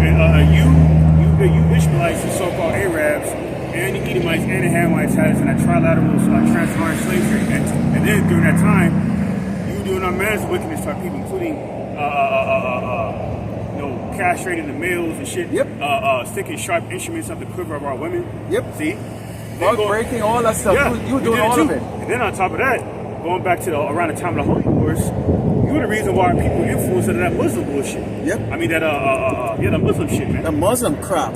Ishmaelites, the so-called Arabs, and the Edomites and the Hamites had us in a trilateral trans-Saharan slave trade. And then during that time, you were doing all manners of wickedness to our people, including castrating the males and shit. Yep. Sticking sharp instruments up the quiver of our women. Yep. See? Breaking all that stuff. Yeah, you doing all of it. And then on top of that, going back to around the time of the Holy Wars, you were the reason why people influenced that Muslim bullshit. Yep. I mean the Muslim shit, man. The Muslim crap.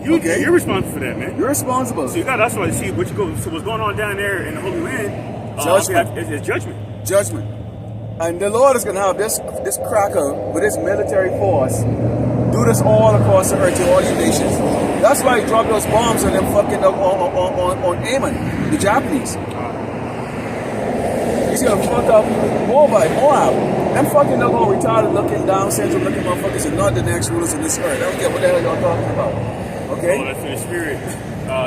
You're responsible for that, man. You're responsible. So that's why you see what you go. So what's going on down there in the Holy Land? Judgment. It's judgment. Judgment. And the Lord is going to have this cracker with his military force do this all across the earth to all you nations. That's why he dropped those bombs on them fucking on Ammon, the Japanese. He's gonna fuck up Moab. Them fucking little retarded looking, Down syndrome looking motherfuckers are not the next rulers of this earth. I don't care what the hell y'all talking about. Okay? Oh, that's the Spirit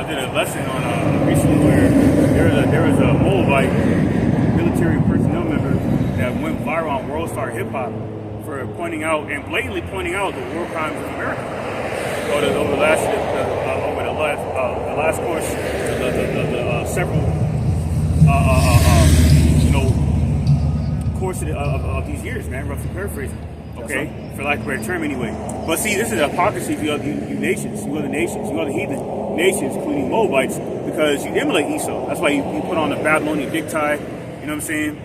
did a lesson on recently where there was a Moabite military personnel member that went viral on World Star Hip Hop for pointing out and blatantly pointing out the war crimes of America over the last course, several course of these years, man. Roughly paraphrasing, okay, for lack of a better term, anyway. But see, this is the hypocrisy of you nations, you other nations, you other heathen nations, including Moabites, because you emulate Esau. That's why you put on the Babylonian dick tie. You know what I'm saying?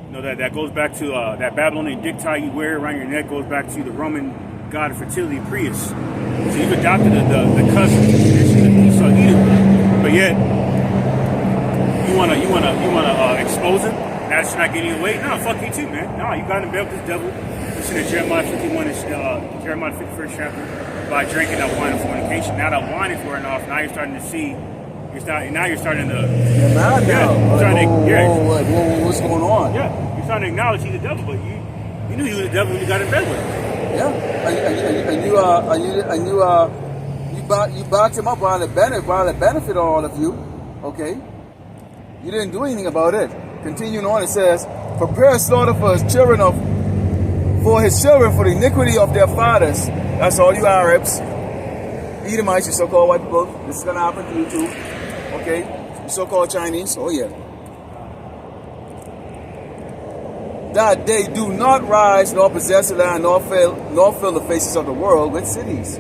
You know that goes back to that Babylonian dick tie you wear around your neck goes back to the Roman god of fertility, Prius. So you've adopted the cousin tradition of Esau, Edom, but yet you wanna expose him. That's not getting away. No, fuck you too, man. No, you got in bed with this devil. Listen to Jeremiah 51 and Jeremiah 51st chapter by drinking that wine of fornication. Now that wine is wearing off. Now you're starting to see. You're starting to. You're mad now. What's going on? Yeah, you're starting to acknowledge he's the devil, but you knew he was the devil when you got in bed with him. Yeah, and you backed him up while it benefited all of you. Okay, you didn't do anything about it. Continuing on, it says, prepare slaughter for his children for the iniquity of their fathers. That's all you Arabs, Edomites, you so-called white people. This is gonna happen to you too. Okay, you so-called Chinese. Oh yeah. That they do not rise nor possess the land nor fill the faces of the world with cities.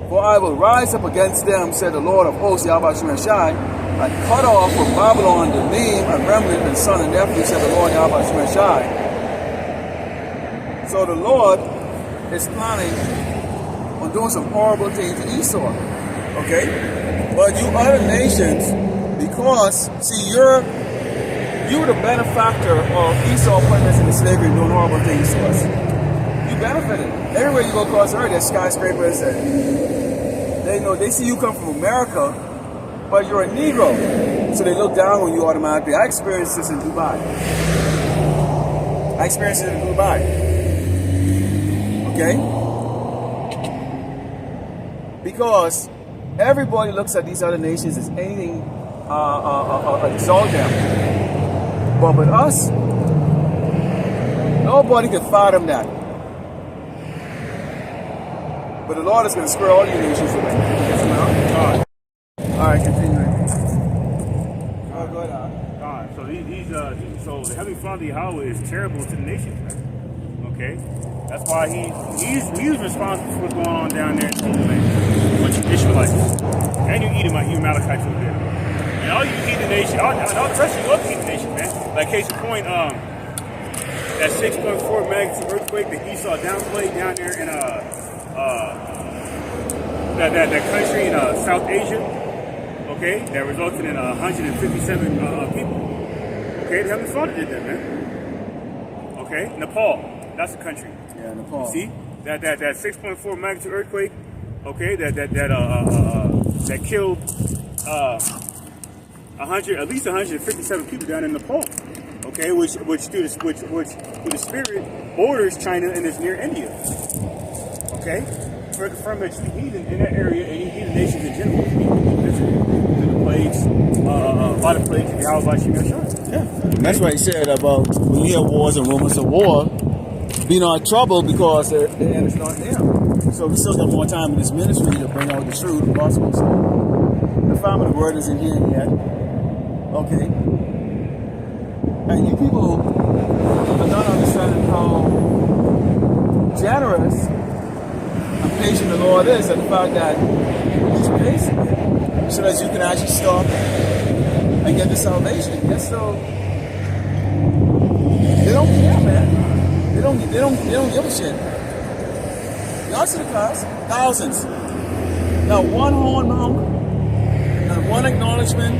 For I will rise up against them, said the Lord of hosts, Yahweh Shai, and cut off from Babylon the name and remnant and son and nephew, said the Lord Yahweh Shai. So the Lord is planning on doing some horrible things to Esau. Okay? But you other nations, because, see, you're the benefactor of Esau putting us into slavery and doing horrible things to us. You benefited. Everywhere you go across the earth, there's skyscrapers and they see you come from America, but you're a Negro. So they look down on you automatically. I experienced this in Dubai. Okay? Because everybody looks at these other nations as anything exalt them. But with us, nobody can fathom that. But the Lord is going to square all you nations away. Yes, all right, continuing. Go ahead. So the Heavenly Father Yahweh is terrible to the nations, man. Okay, that's why he's responsible for what's going on down there in the Holy Land. A bunch of Ishmaelites and you Edomite, you Amalekites over there, and all you heathen nations, all the rest of you other heathen nations, man. Like case in point, that 6.4 magnitude earthquake that Esau downplayed down there in that country in South Asia, okay, that resulted in 157 people Okay, the Heavenly Father did that, man. Okay, Nepal, that's a country. Yeah, Nepal. You see that 6.4 magnitude earthquake. Okay, that killed at least 157 people down in Nepal. Okay, which through the spirit borders China and is near India. Okay, from the heathen in that area and heathen nations in general, through the plagues, a lot of plagues, and how about you going to show? Yeah, that's why he said about when you hear wars and rumors of war, be not troubled because the end is not there. So we still got more time in this ministry to bring out the truth, the gospel. So the family word isn't here yet. Okay. And you people are not understanding how generous and patient the Lord is, and the fact that He's patient so that you can actually stop and get the salvation. Yes, so they don't care, man. They don't give a shit. You answer the class, thousands. Not one horn monk, not one acknowledgement.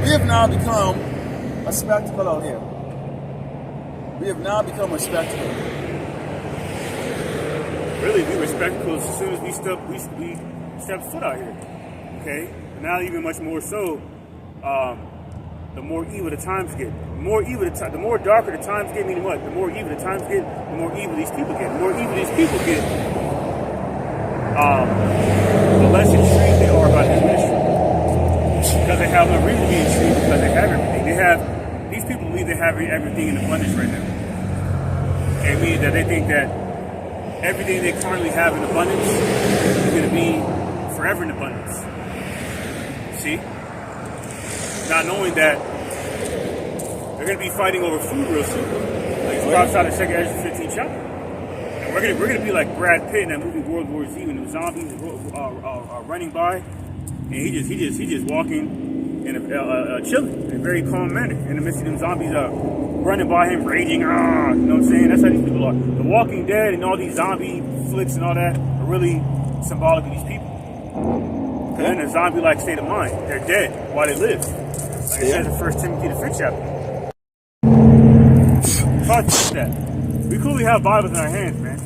We have now become a spectacle out here. We have now become a spectacle. Really, we were spectacles as soon as we stepped foot out here. Okay, but now even much more so. The more evil the times get, the more darker the times get. Meaning what? The more evil the times get, the more evil these people get. The more evil these people get, the less intrigued they are about this ministry. Because they have no reason to be intrigued, because they have everything. These people believe they have everything in abundance right now. It means that they think that everything they currently have in abundance is going to be forever in abundance. See? Not knowing that they're going to be fighting over food real soon. Like it's outside of 2nd Ezra 15 chapter. And we're going to be like Brad Pitt in that movie World War Z when the zombies are running by, and he just walking in a chilling, in a very calm manner. In the midst of them zombies running by him, raging. You know what I'm saying? That's how these people are. The Walking Dead and all these zombie flicks and all that are really symbolic of these people. And then a zombie-like state of mind. They're dead while they live. Like it says in 1 Timothy the 5th chapter. Talk about that. We clearly have Bibles in our hands, man.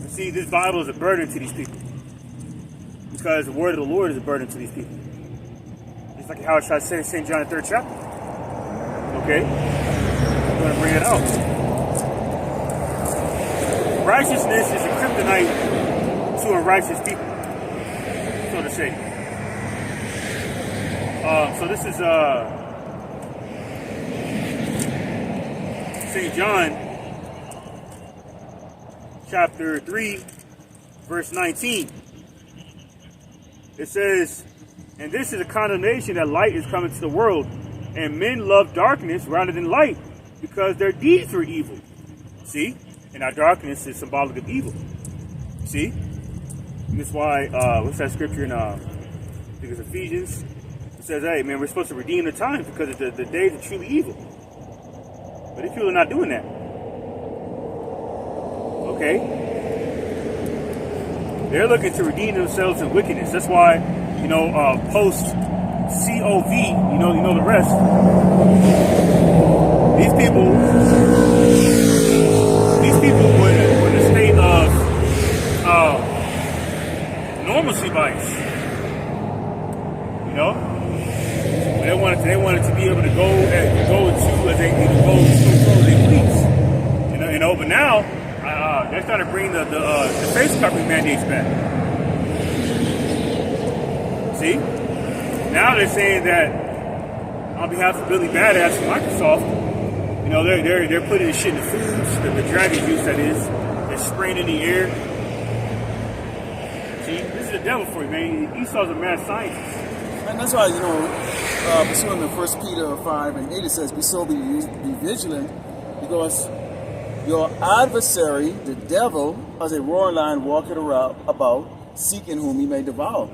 You see, this Bible is a burden to these people. Because the word of the Lord is a burden to these people. Just like how I say in St. John the 3rd chapter. Okay? I'm going to bring it out. Righteousness is a kryptonite to unrighteous people. So to say. So this is St. John chapter 3 verse 19. It says, and this is a condemnation that light is coming to the world, and men love darkness rather than light because their deeds were evil. See? And our darkness is symbolic of evil. See? And that's why, what's that scripture in, I think it's Ephesians? It says, hey, man, we're supposed to redeem the times because the days are truly evil. But these people are not doing that. Okay? They're looking to redeem themselves in wickedness. That's why, post COV, you know the rest. These people were in a state of normalcy bias. They wanted to be able to go into as they please. But now they're starting to bring the face covering mandates back. See? Now they're saying that on behalf of Billy Badass from Microsoft, they're putting this shit in the foods, the dragon juice that is, they're spraying in the air. See, this is the devil for you, man. Esau's a mad scientist. And that's why, pursuing the 1 Peter 5 and 8, it says, be sober, be vigilant, because your adversary, the devil, as a roaring lion walking around about, seeking whom he may devour.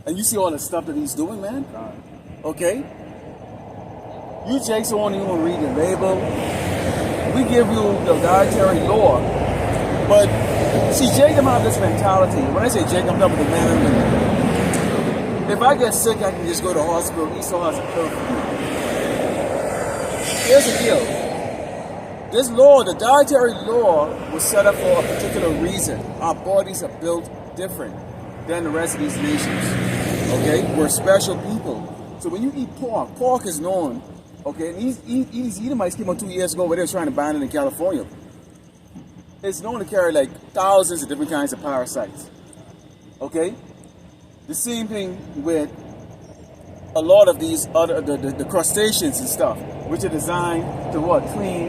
And you see all the stuff that he's doing, man? Okay? You Jakes won't even read the label. We give you the dietary law. But, see, Jacob have this mentality. When I say Jacob, I'm talking about the man and women. If I get sick, I can just go to the hospital. Esau has a pill for me. here's the deal. This law, the dietary law, was set up for a particular reason. Our bodies are built different than the rest of these nations. Okay? We're special people. So when you eat pork is known, okay, and these Edomites came out 2 years ago where they were trying to ban it in California. It's known to carry like thousands of different kinds of parasites. Okay? The same thing with a lot of these other, the crustaceans and stuff, which are designed to what? Clean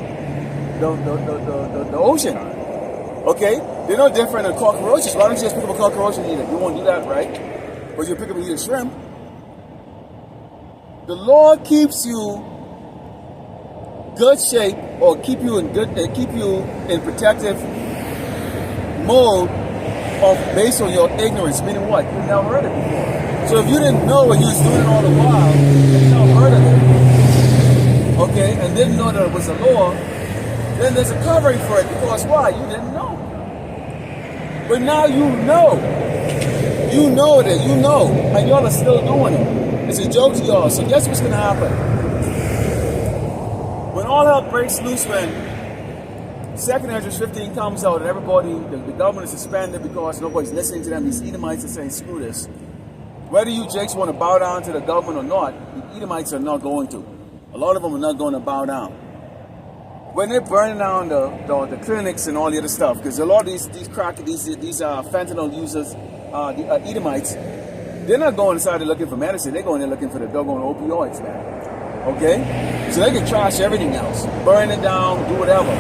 the ocean. Okay? They're no different than cockroaches. Why don't you just pick up a cockroach and eat it? You won't do that, right? But you pick up and eat a shrimp. The Lord keeps you good shape, or keep you in protective mode based on your ignorance. Meaning what? You never heard it before. So if you didn't know and you was doing it all the while, you never heard of it, okay, and didn't know that it was a law, then there's a covering for it, because why? You didn't know. But now you know. You know it, and y'all are still doing it. It's a joke to y'all. So guess what's going to happen? When all hell breaks loose, when 2nd Ezra 15 comes out and everybody, the government is suspended because nobody's listening to them, these Edomites are saying, screw this. Whether you jakes want to bow down to the government or not, the Edomites are not going to. A lot of them are not going to bow down. When they're burning down the clinics and all the other stuff, because a lot of these fentanyl users, the Edomites, they're not going inside there looking for medicine. They're going there looking for the doggone opioids, man. Okay? So they can trash everything else. Burn it down, do whatever.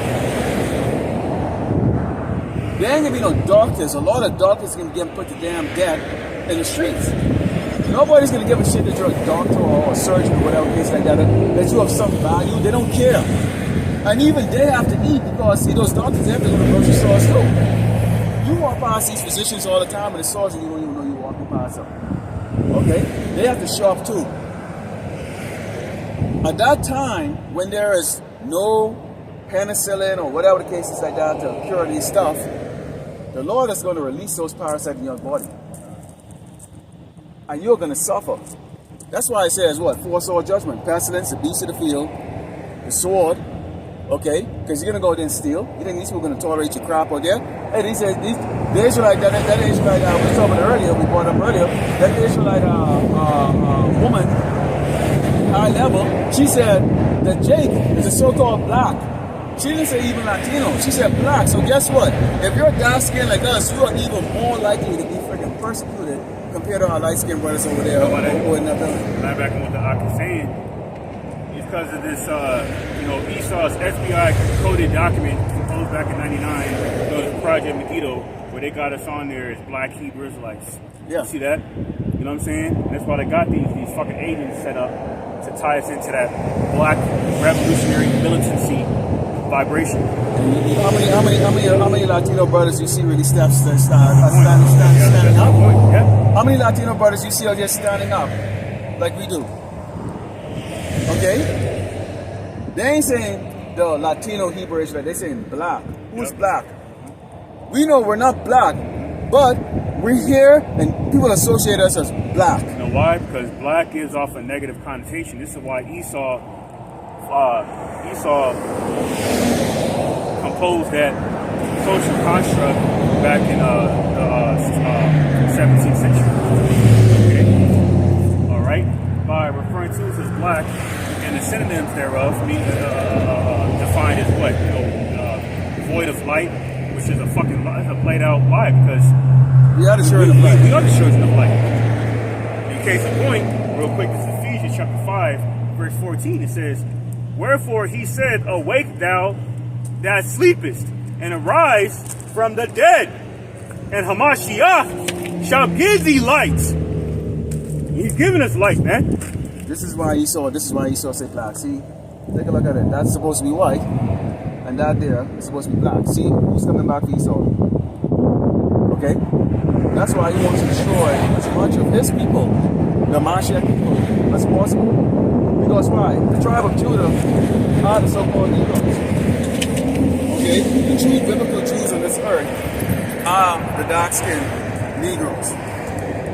There ain't gonna be no doctors. A lot of doctors are gonna get put to damn death in the streets. Nobody's gonna give a shit that you're a doctor or a surgeon or whatever case like that you have some value. They don't care. And even they have to eat, because see, those doctors have to go to grocery stores too. You walk past these physicians all the time in the stores and you don't even know you're walking past them. Okay? They have to shop too. At that time, when there is no penicillin or whatever the case is like that to cure these stuff, the Lord is going to release those parasites in your body. And you're going to suffer. That's why it says what? 4 sword judgment. Pestilence, the beast of the field, the sword. Okay? Because you're going to go there and steal. You think these people are going to tolerate your crap out there? And he says, the Israelite, that Israelite, we were talking about earlier, we brought up earlier, that Israelite woman, high level, she said that Jake is a so-called black. She didn't say even Latino. She said black. So guess what? If you're dark skinned like us, you are even more likely to be freaking persecuted compared to our light skinned brothers over there. When I'm back on what the Ahchyam saying, it's because of this, Esau's FBI coded document composed back in '99, Project Megiddo, where they got us on there as black Hebrew Israelites. Yeah. You see that? You know what I'm saying? And that's why they got these fucking agents set up to tie us into that black revolutionary militancy vibration. How many Latino brothers you see really standing up? Yeah. How many Latino brothers you see are just standing up like we do? Okay? They ain't saying the Latino Hebrew Israelite, they're saying black. Who's black? We know we're not black, but we're here and people associate us as black. You know why? Because black gives off a negative connotation. This is why Esau composed that social construct back in the 17th century. Okay? All right? By referring to us as black, and the synonyms thereof mean defined as what? Void of light, which is a played out lie, because we are the children of light. We are the children of light. In case in point, real quick, this is Ephesians chapter 5, verse 14. It says, "Wherefore he said, Awake thou that sleepest, and arise from the dead, and Hamashiach shall give thee light." He's giving us light, man. This is why Esau say black. See, take a look at it. That's supposed to be white, and that there is supposed to be black. See, who's coming back for Esau? Okay? That's why he wants to destroy as much of his people, the Mashiach people, as possible. Because why? The tribe of Judah are the so-called Negroes. Okay? The true biblical Jews on this earth are the dark-skinned Negroes.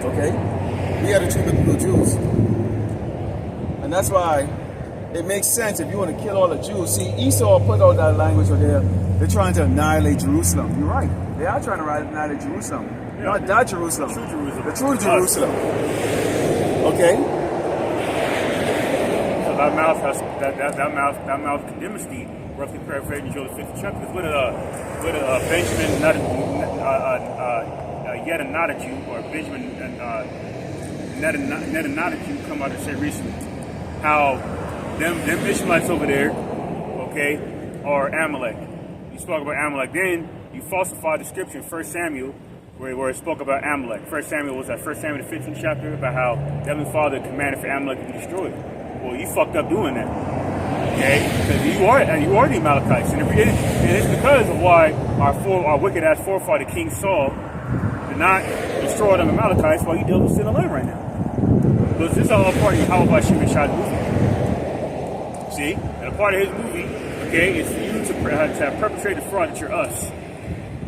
Okay? We are the true biblical Jews. And that's why it makes sense if you want to kill all the Jews. See, Esau put out that language over there. They're trying to annihilate Jerusalem. You're right. They are trying to annihilate Jerusalem. Yeah. Not that Jerusalem. The true Jerusalem. The true Jerusalem. Okay? So that mouth condemns thee, roughly paraphrasing Joel the 50th chapter. Because what did Benjamin Yedinadiju or Benjamin Netanadiju come out and say recently? How them Ishmaelites over there, okay, are Amalek. You spoke about Amalek. Then you falsified the scripture in 1 Samuel where it spoke about Amalek. 1 Samuel was that 1 Samuel the 15th chapter about how the Heavenly Father commanded for Amalek to be destroyed. Well, you fucked up doing that. Okay? Because you are the Amalekites. And it's because of why our wicked ass forefather King Saul did not destroy them Amalekites while he dealt with sin in the land right now. But this is all part of how about Ahchyam movie. See? And a part of his movie, okay, is for you to have perpetrated the fraud that you're us.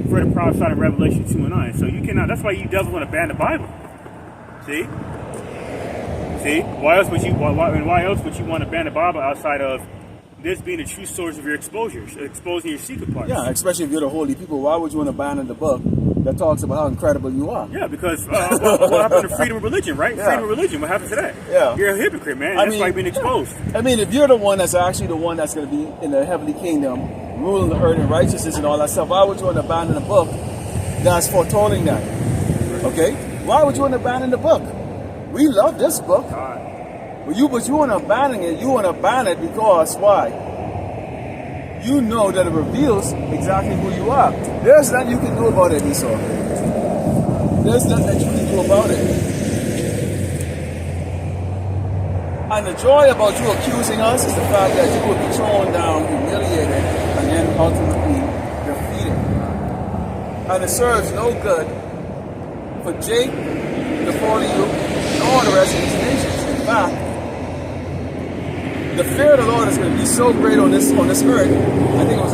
For the prophesied in Revelation 2 and 9. So you cannot, that's why you devils want to ban the Bible. See? See? Why else would you want to ban the Bible outside of this being the true source of your exposure, exposing your secret parts? Yeah, especially if you're the holy people. Why would you want to ban the book that talks about how incredible you are? Yeah, because what happened to freedom of religion, right? Yeah. Freedom of religion, what happened to that? Yeah. You're a hypocrite, man. That's why you're being exposed. I mean, if you're the one that's actually the one that's going to be in the heavenly kingdom, ruling the earth in righteousness and all that stuff, why would you want to abandon the book that's foretelling that? Okay? Why would you want to abandon the book? We love this book. But you want to abandon it. You want to abandon it because why? You know that it reveals exactly who you are. There's nothing you can do about it, Esau. There's nothing that you can do about it. And the joy about you accusing us is the fact that you will be thrown down, humiliated, and then ultimately defeated. And it serves no good for Jake to follow you nor the rest of these nations. In fact, the fear of the Lord is going to be so great on this earth. I think it was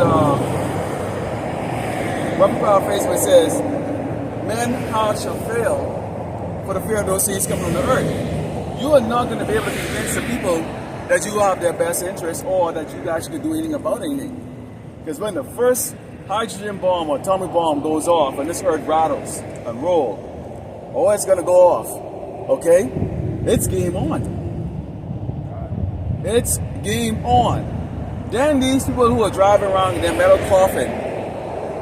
Robert paraphrase where it says, "Men hearts shall fail for the fear of those things coming on the earth." You are not going to be able to convince the people that you have their best interest or that you actually can do anything about anything. Because when the first hydrogen bomb or atomic bomb goes off and this earth rattles and rolls, oh, it's going to go off. Okay? It's game on. It's game on. Then these people who are driving around in their metal coffin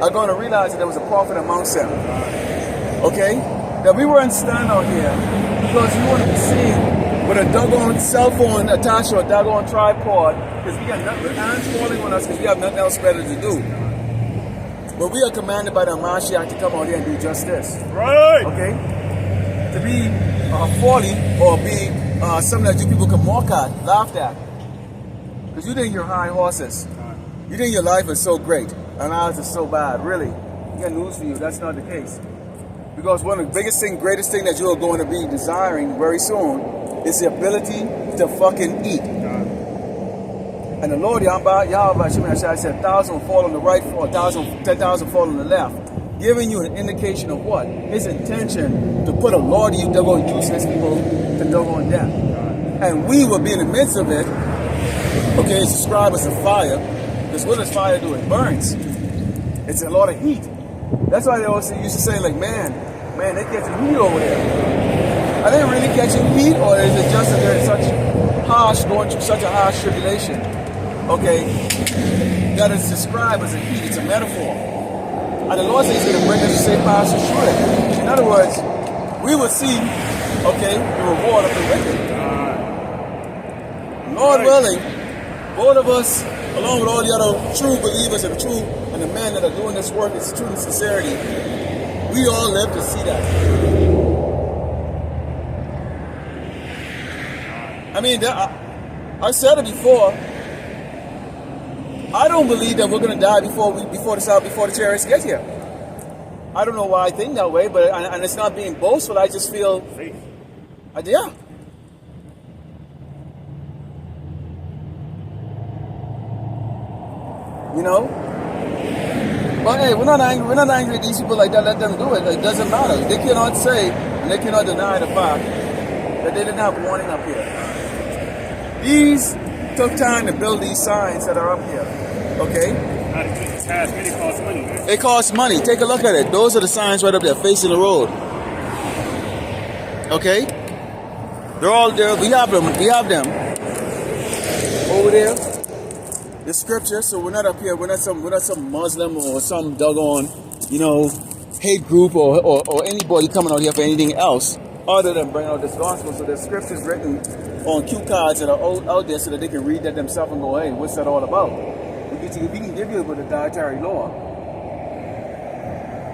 are going to realize that there was a prophet amongst them. Okay? That we weren't standing out here because we want to be seen with a doggone cell phone attached to a doggone tripod because we got nothing, hands falling on us because we have nothing else better to do. But we are commanded by the Mashiach to come out here and do just this. Right. Okay? To be folly or be something that you people can mock at, laugh at. Because you think you're high horses. You think your life is so great and ours is so bad. Really. I got news for you. That's not the case. Because one of the greatest thing that you're going to be desiring very soon is the ability to fucking eat. And the Lord Yahweh said 1,000 will fall on the right, or 10,000 fall on the left, giving you an indication of what? His intention to put a law to you that will use his people to doggone death. And we will be in the midst of it. Okay, it's described as a fire. Because what does fire do? It burns. It's a lot of heat. That's why they always used to say, like, man, they catching heat over there. Are they really catching heat, or is it just that they're going through such a harsh tribulation? Okay, that is described as a heat. It's a metaphor. And the Lord says He's going to bring us to say Paso through it. In other words, we will see, okay, the reward of the wicked. Lord willing, both of us, along with all the other true believers and the men that are doing this work in truth and sincerity, we all live to see that. I mean, I said it before. I don't believe that we're going to die before the terrorists get here. I don't know why I think that way, but and it's not being boastful. I just feel, yeah. You know? But hey, we're not angry at these people like that. Let them do it. It doesn't matter. They cannot say and they cannot deny the fact that they didn't have warning up here. These took time to build these signs that are up here. Okay? Not an easy task, and it costs money, man. It costs money. Take a look at it. Those are the signs right up there facing the road. Okay? They're all there. We have them. We have them. Over there. The scripture. So we're not up here. We're not some Muslim or some doggone, hate group or anybody coming out here for anything else other than bring out this gospel. So there's scriptures written on cue cards that are out there so that they can read that themselves and go, hey, what's that all about? We can give you with the dietary law.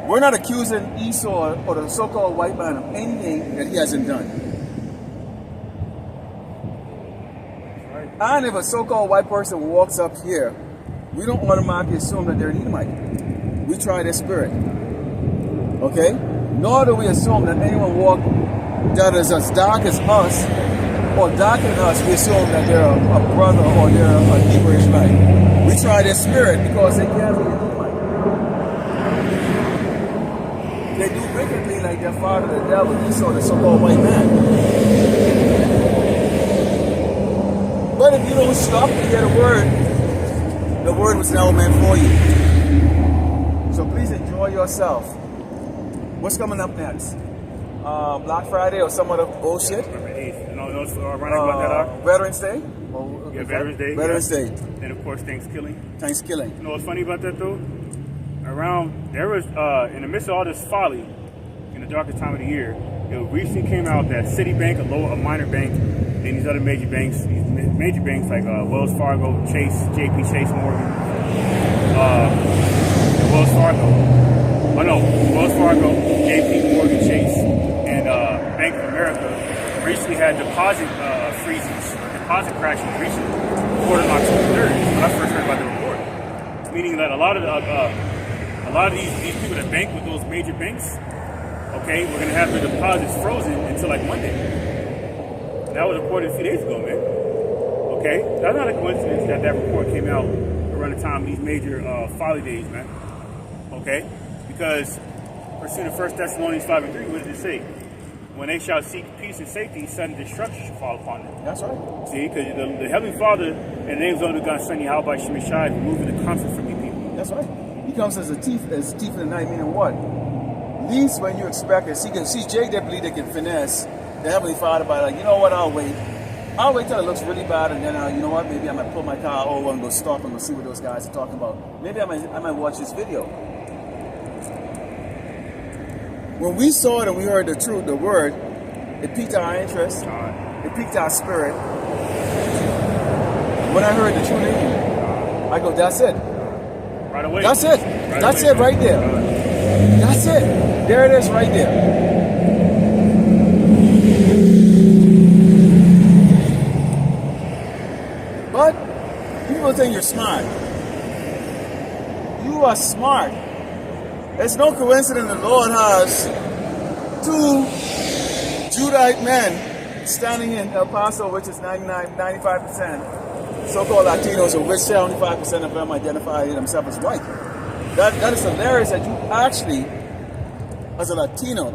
We're not accusing Esau or the so-called white man of anything that he hasn't done. And if a so-called white person walks up here, we don't automatically assume that they're an Edomite. We try their spirit. Okay? Nor do we assume that anyone that is as dark as us or darker than us, we assume that they're a brother or they're a Hebrew Israelite. We try their spirit because they can't be an Edomite. They do wickedly like their father, the devil, Esau, the so-called white man. But if you don't stop to hear the word was never meant for you. So please enjoy yourself. What's coming up next? Black Friday or some other bullshit? November 8th. No, it's running about that. Veterans Day? Yeah, Veterans Day. Veterans Day. And of course, Thanksgiving. Thanksgiving. You know what's funny about that though? There was, in the midst of all this folly, in the darkest time of the year, it recently came out that Citibank, a minor bank, and these other major banks like Wells Fargo, Chase, JP Chase Morgan, Wells Fargo, JP Morgan Chase, and Bank of America recently had deposit deposit crashes recently, reported on October 3rd. When I first heard about the report, meaning that a lot of these people that bank with those major banks, okay, we're gonna have their deposits frozen until like Monday. That was reported a few days ago, man. Okay, that's not a coincidence that report came out around the time of these major folly days, man. Okay, because pursuant to 1 Thessalonians 5:3, what does it say? When they shall seek peace and safety, sudden destruction shall fall upon them. That's right. See, because the Heavenly Father, in the name of the God's Son, Yahweh Shemeshai, removing the comfort from you people. That's right. He comes as a thief in the night, meaning what? Least when you expect it. See, Jake, they believe they can finesse the Heavenly Father by like, you know what, I'll wait till it looks really bad, and then you know what, maybe I might pull my car over and go stop and go see what those guys are talking about. Maybe I might watch this video. When we saw it and we heard the truth, the word, it piqued our interest. It piqued our spirit. When I heard the truth in you, I go, that's it. Right away. That's it. That's it right there. That's it. There it is right there. But people think you're smart. You are smart. It's no coincidence the Lord has two Judite men standing in El Paso, which is 95%, so-called Latinos, of which 75% of them identify themselves as white. That is hilarious that you actually, as a Latino,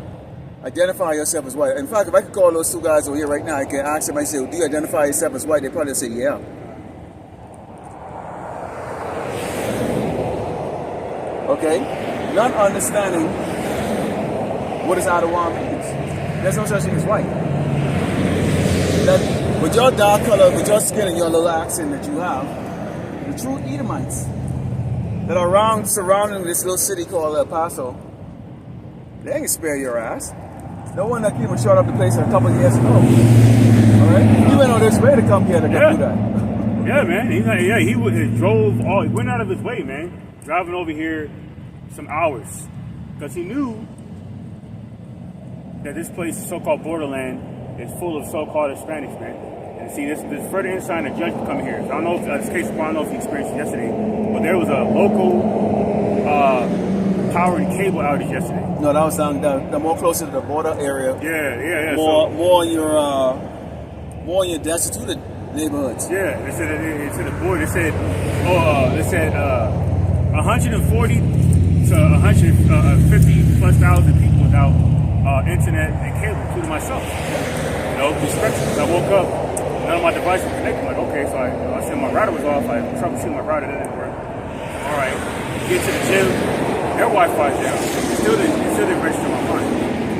identify yourself as white. In fact, if I could call those two guys over here right now, I can ask them, I say, do you identify yourself as white? They probably say, yeah. Okay? Not understanding what is Adawam means. There's no such thing as white. That with your dark color, with your skin and your little accent that you have, the true Edomites that are surrounding this little city called El Paso, they ain't gonna spare your ass. No one that even showed up the place a couple of years ago. Alright? He went on his way to come here to do that. Yeah, man. He went out of his way, man. Driving over here some hours. Because he knew that this place, so-called borderland, is full of so-called Hispanics, man. And see, this further insight and judgment coming here. So I don't know if this case, I don't know if you experienced it yesterday, but there was a local power and cable outage yesterday. No, that was down the more closer to the border area. Yeah. More in your destitute neighborhoods. Yeah, they said the board. They said 140 to 150 plus thousand people without internet and cable, including myself. You know, respectfully. I woke up, none of my devices were connected. I'm like, okay, so I I said my router was off. I troubleshooted my router, that didn't work. All right, get to the gym, their Wi-Fi's down. Still didn't register my phone.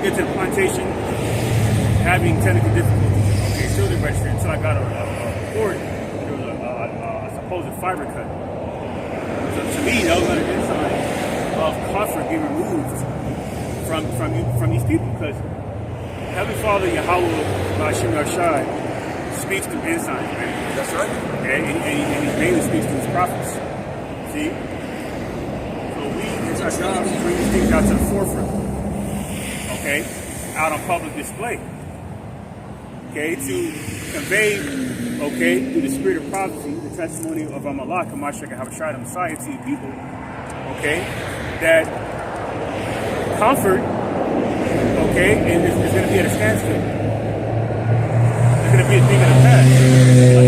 Get to the plantation, having technical difficulties. Okay, still didn't register until I got a cord. There was a supposed fiber cut. So to me, that was another insight of comfort being removed from these people, because Heavenly Father Yahweh Ahchyam speaks through ensigns, man. That's right. Okay, and he mainly speaks through his prophets. See? So it's our job to bring these things out to the forefront. Okay? Out on public display. Okay? To convey, okay, through the spirit of prophecy, the testimony of Malak, Hamashiach, and Habashai, the Messiah, to you people, okay, that comfort, okay, is going to be at a standstill. It's going to be a thing of the past. A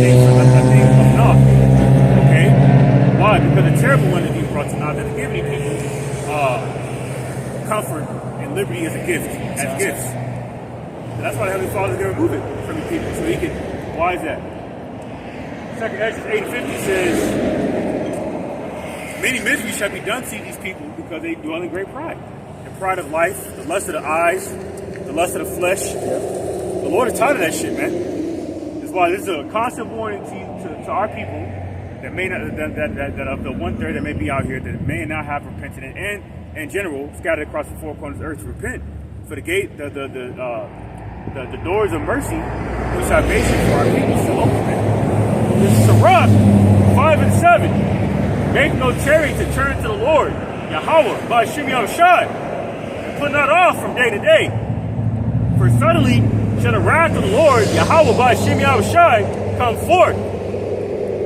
thing of naught. Okay? Why? Because the terrible one is being brought to naught. That's giving people comfort and liberty as a gift, as gifts. And that's why the Heavenly Father is going to remove it from the people, so he can. Why is that? 2nd Ezra 8:50 says, many miseries shall be done to these people because they dwell in great pride. The pride of life, the lust of the eyes, the lust of the flesh. The Lord is tired of that shit, man. That's why this is a constant warning to our people that may not, that of the 1/3 that may be out here that may not have repented, and in general scattered across the four corners of the earth to repent. For the gate, the doors of mercy and salvation for our people still open, man. This is Sirach 5 and 7. Make no tarry to turn to the Lord, Yahweh, by Ahchyam, and put not off from day to day. For suddenly shall the wrath of the Lord, Yahweh, by Ahchyam, come forth,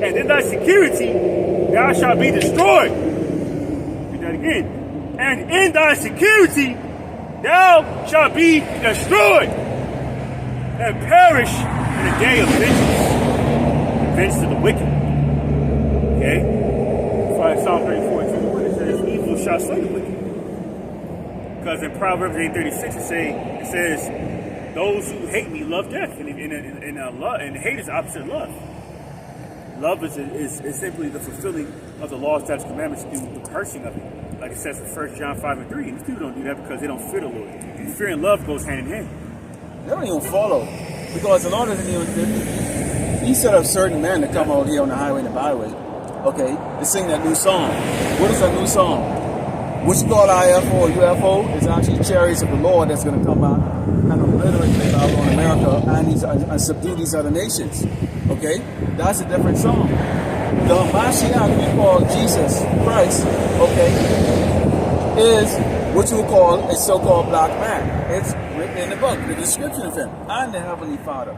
and in thy security thou shalt be destroyed. Read that again. And in thy security thou shalt be destroyed, and perish in the day of vengeance. Vengeance of the wicked. Okay? Psalm 34:21, it says, evil shall slay the wicked. Because in Proverbs 8:36 it says, those who hate me love death. And hate is the opposite of love. Love is simply the fulfilling of the laws, statutes, commandments through the cursing of it. Like it says in 1 John 5 and 3. And these people don't do that because they don't fear the Lord. And fear and love goes hand in hand. They don't even follow. Because the Lord doesn't even... He set up certain men to come out here on the highway and the byway, okay, to sing that new song. What is that new song? What's called IFO or UFO? It's actually chariots of the Lord that's going to come out and obliterate out on America and subdue these other nations. Okay? That's a different song. The Mashiach we call Jesus Christ, okay, is what you would call a so-called black man. It's written in the book, the description of him, and the Heavenly Father.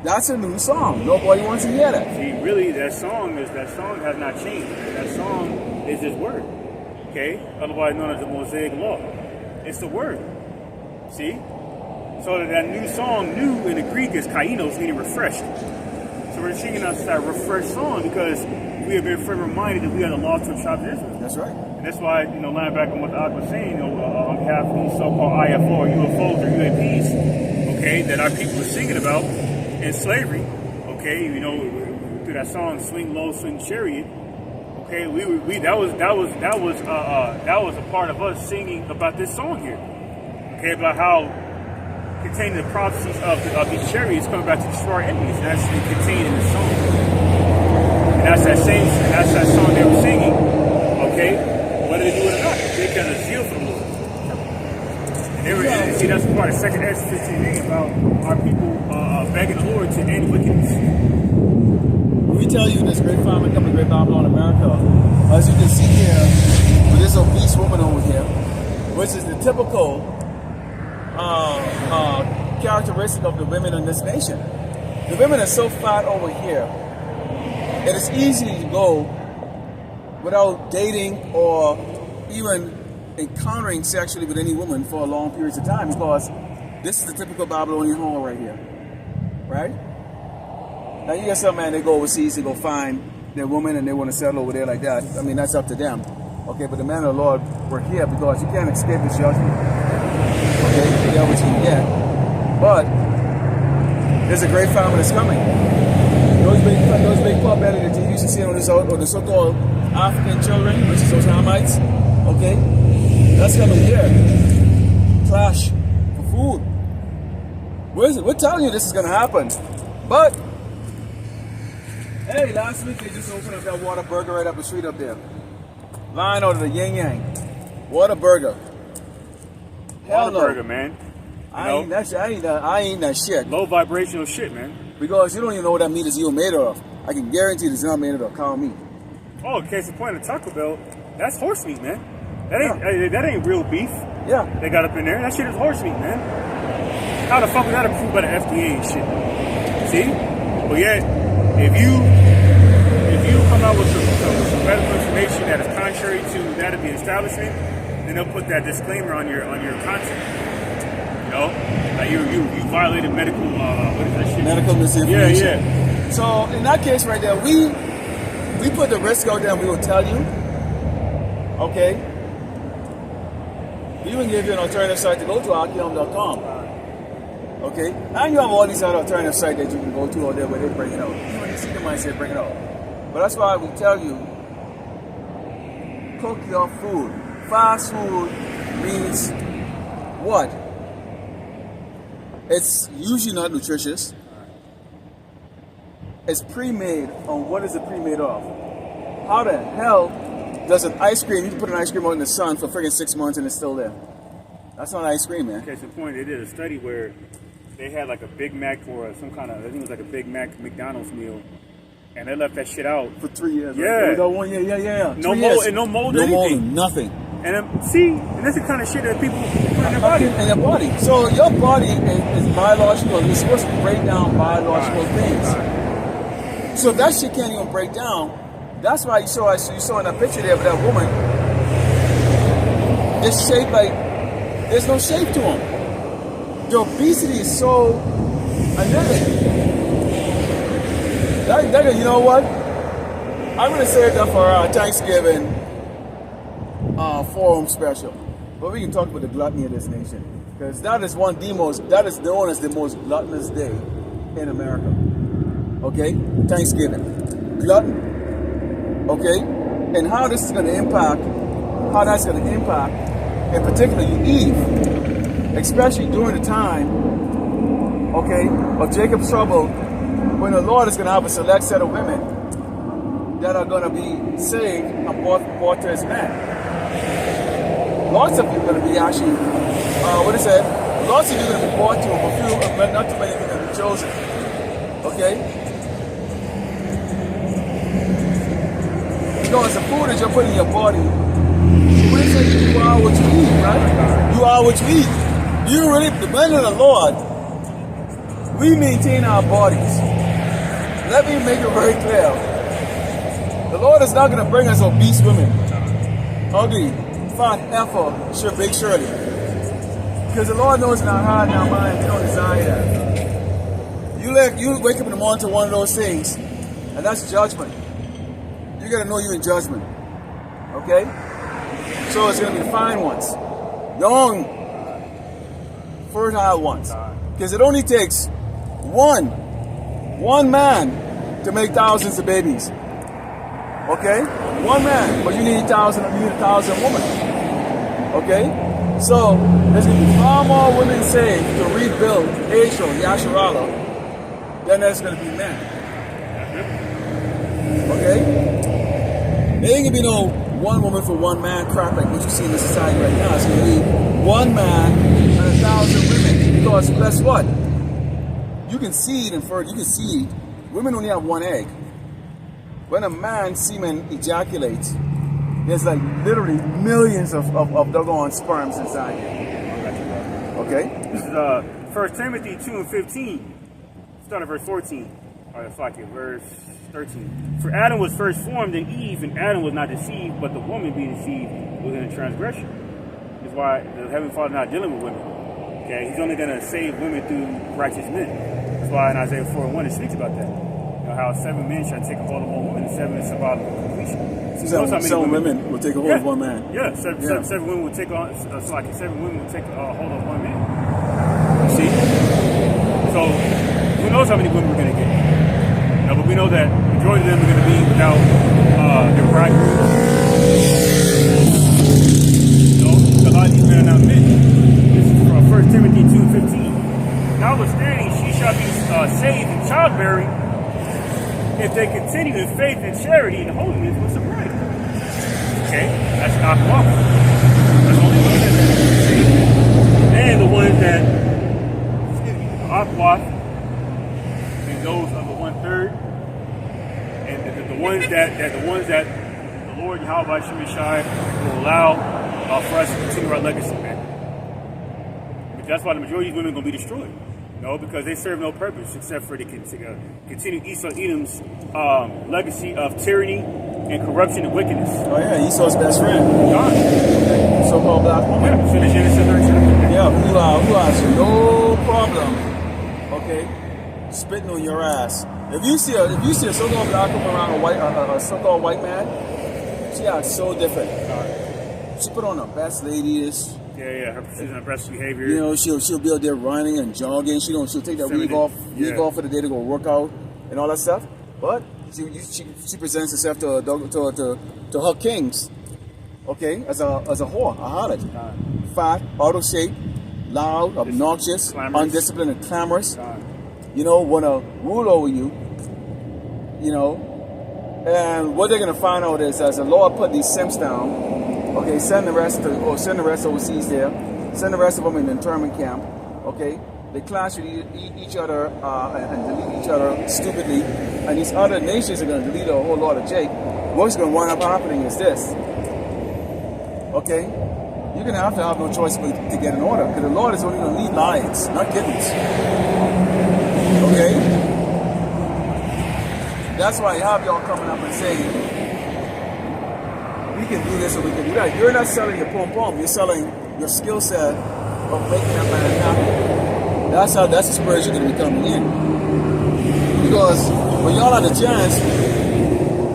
That's a new song. Nobody wants to hear that. See, really, that song has not changed. That song is His word. Okay, otherwise known as the Mosaic Law. It's the word. See, so that new song, new in the Greek is kainos, meaning refreshed. So we're singing us that refreshed song because we have been forever reminded that we are the lost tribe of Israel. That's right. And that's why, line back on what Ahchyam was saying, on behalf of these so-called IFO or UFOs or UAPs, okay, that our people are singing about. In slavery, okay, through that song "Swing Low, Swing Chariot," okay, that was a part of us singing about this song here, okay, about how containing the prophecies of these chariots coming back to destroy our enemies, and that's contained in the song, and that's that song they were singing, okay, whether they do it or not, they got a zeal for the Lord. And see, that's part of 2nd Ezra 15 about our people begging the Lord to end wickedness. We tell you this great famine coming, great Babylon, America. As you can see here, with this obese woman over here, which is the typical characteristic of the women in this nation. The women are so fat over here, it is easy to go without dating or even encountering sexually with any woman for long periods of time, because this is the typical Babylonian home right here, right? Now you get some man, they go overseas to go find their woman and they want to settle over there like that. I mean, that's up to them. Okay, but the man of the Lord, we're here because you can't escape this judgment. Okay, you get what you can get. But there's a great famine that's coming. those big pot belly that you used to see on the so-called African children, which is those Hamites, okay? That's coming here. Clash for food. Where is it? We're telling you this is gonna happen. But hey, last week they just opened up that Whataburger right up the street up there. Line out of the Yin Yang. Whataburger. Hell no. Whataburger, man. I ain't that shit. Low vibrational shit, man. Because you don't even know what that meat is even made of. I can guarantee it's not made of cow meat. Oh, case in point of Taco Bell, that's horse meat, man. That ain't real beef. Yeah. They got up in there. That shit is horse meat, man. How the fuck is that approved by the FDA and shit? See? But yet, if you come out with some medical information that is contrary to that of the establishment, then they'll put that disclaimer on your content. You know, like you violated medical what is that shit? Medical misinformation. Yeah. So in that case right there, we put the risk out there and we will tell you. Okay. We even give you an alternative site to go to Ahchyam.com. Okay. And you have all these other alternative sites that you can go to out there where they bring it out. Even when you see them, I say bring it out. But that's why we tell you, cook your food. Fast food means what? It's usually not nutritious. It's pre-made. On what is it pre-made of? How the hell does an ice cream, you can put an ice cream out in the sun for friggin' 6 months and it's still there? That's not ice cream, man. Case in point, they did a study where they had like a Big Mac or some kind of, I think it was like a Big Mac McDonald's meal, and they left that shit out For 3 years. Yeah. Right? Yeah. No mold and no mold or anything. Nothing. And that's the kind of shit that people put in their body. In their body. So your body is biological. It's supposed to break down biological things. So if that shit can't even break down, that's why you saw in that picture there of that woman, it's shaped like, there's no shape to them. The obesity is so anemic. You know what? I'm going to save that for our Thanksgiving forum special. But we can talk about the gluttony of this nation. Because that is known as the most gluttonous day in America. Okay? Thanksgiving. Gluttony. Okay? And how that's going to impact, in particular, you Eve. Especially during the time, okay, of Jacob's trouble, when the Lord is going to have a select set of women that are going to be saved and brought to his man. Lots of you are going to be actually, lots of you are going to be brought to him, a few, but not too many are going to be chosen. Okay? Because the food that you're putting in your body, we say you are what you eat, right? You are what you eat. You really depend on the Lord. We maintain our bodies. Let me make it very clear. The Lord is not going to bring us obese women. Ugly, fat, effort, sure, big Shirley. Because the Lord knows in our heart and our mind, we don't desire that. You wake up in the morning to one of those things, and that's judgment. You got to know you're in judgment. Okay? So it's going to be fine ones. Young, fertile ones. Because it only takes one man to make thousands of babies. Okay? One man, but you need a thousand women. Okay? So there's going to be far more women saved to rebuild Israel, Yasharala, than there's going to be men. Okay? There ain't going to be no one woman for one man crap like what you see in the society right now. It's going to be one man and 1,000 women. Because guess what? You can seed and fertile. You can seed. Women only have one egg. When a man's semen ejaculates, there's like literally millions of doggone sperms inside you. Okay? This is 1 Timothy 2:15. Start at verse 14. Alright, fuck it. Verse 13. For Adam was first formed in Eve, and Adam was not deceived, but the woman being deceived was in a transgression. That's why the Heavenly Father is not dealing with women. Okay? He's only going to save women through righteous men. That's why in Isaiah 4:1 it speaks about that. You know, how 7 men shall take a hold of one woman, and 7 is symbolic of completion. So seven women will take a hold of one man. Yeah, seven women will take on. So like 7 women will take a hold of one man. You see? So who knows how many women we're gonna get? You know, but we know that the majority of them are going to be without their bridegroom. A lot of these men are not men. This is from 1 Timothy 2:15. Notwithstanding, she shall be saved in childbearing if they continue in faith and charity and holiness with sobriety. Okay, that's not wrong. That's only one that's saved. And the ones that, Aquath, and those of the 1/3, and the ones that the Lord Yahweh Shemeshai will allow for us to continue our legacy, man. But that's why the majority of these women are going to be destroyed. No, because they serve no purpose except for to continue Esau Edom's legacy of tyranny and corruption and wickedness. Oh yeah, Esau's best friend. God. So-called black woman. Yeah, finish Genesis 13. Yeah, who has no problem, okay, spitting on your ass. If you see a so-called black woman around a so-called white man, she acts so different. She put on her best ladies. Yeah, she's her best behavior. You know, she'll be out there running and jogging. She'll take that week off for the day to go work out and all that stuff. But she presents herself to her kings, okay, as a whore, a harlot, fat, out of shape, loud, obnoxious, undisciplined, and clamorous. You know, want to rule over you. You know, and what they're gonna find out is, as the Lord put these simps down, okay, send the rest overseas there, send the rest of them in the internment camp, okay. They clash with each other and delete each other stupidly, and these other nations are going to delete a whole lot of Jake. What's going to wind up happening is this, okay? You're going to have no choice but to get in order, because the Lord is only going to lead lions, not kittens. Okay? That's why I have y'all coming up and saying, we can do this or we can do that. You're not selling your pom-pom, you're selling your skill set of making that man happy. That's the spurs you're going to be coming in. Because when y'all had the chance,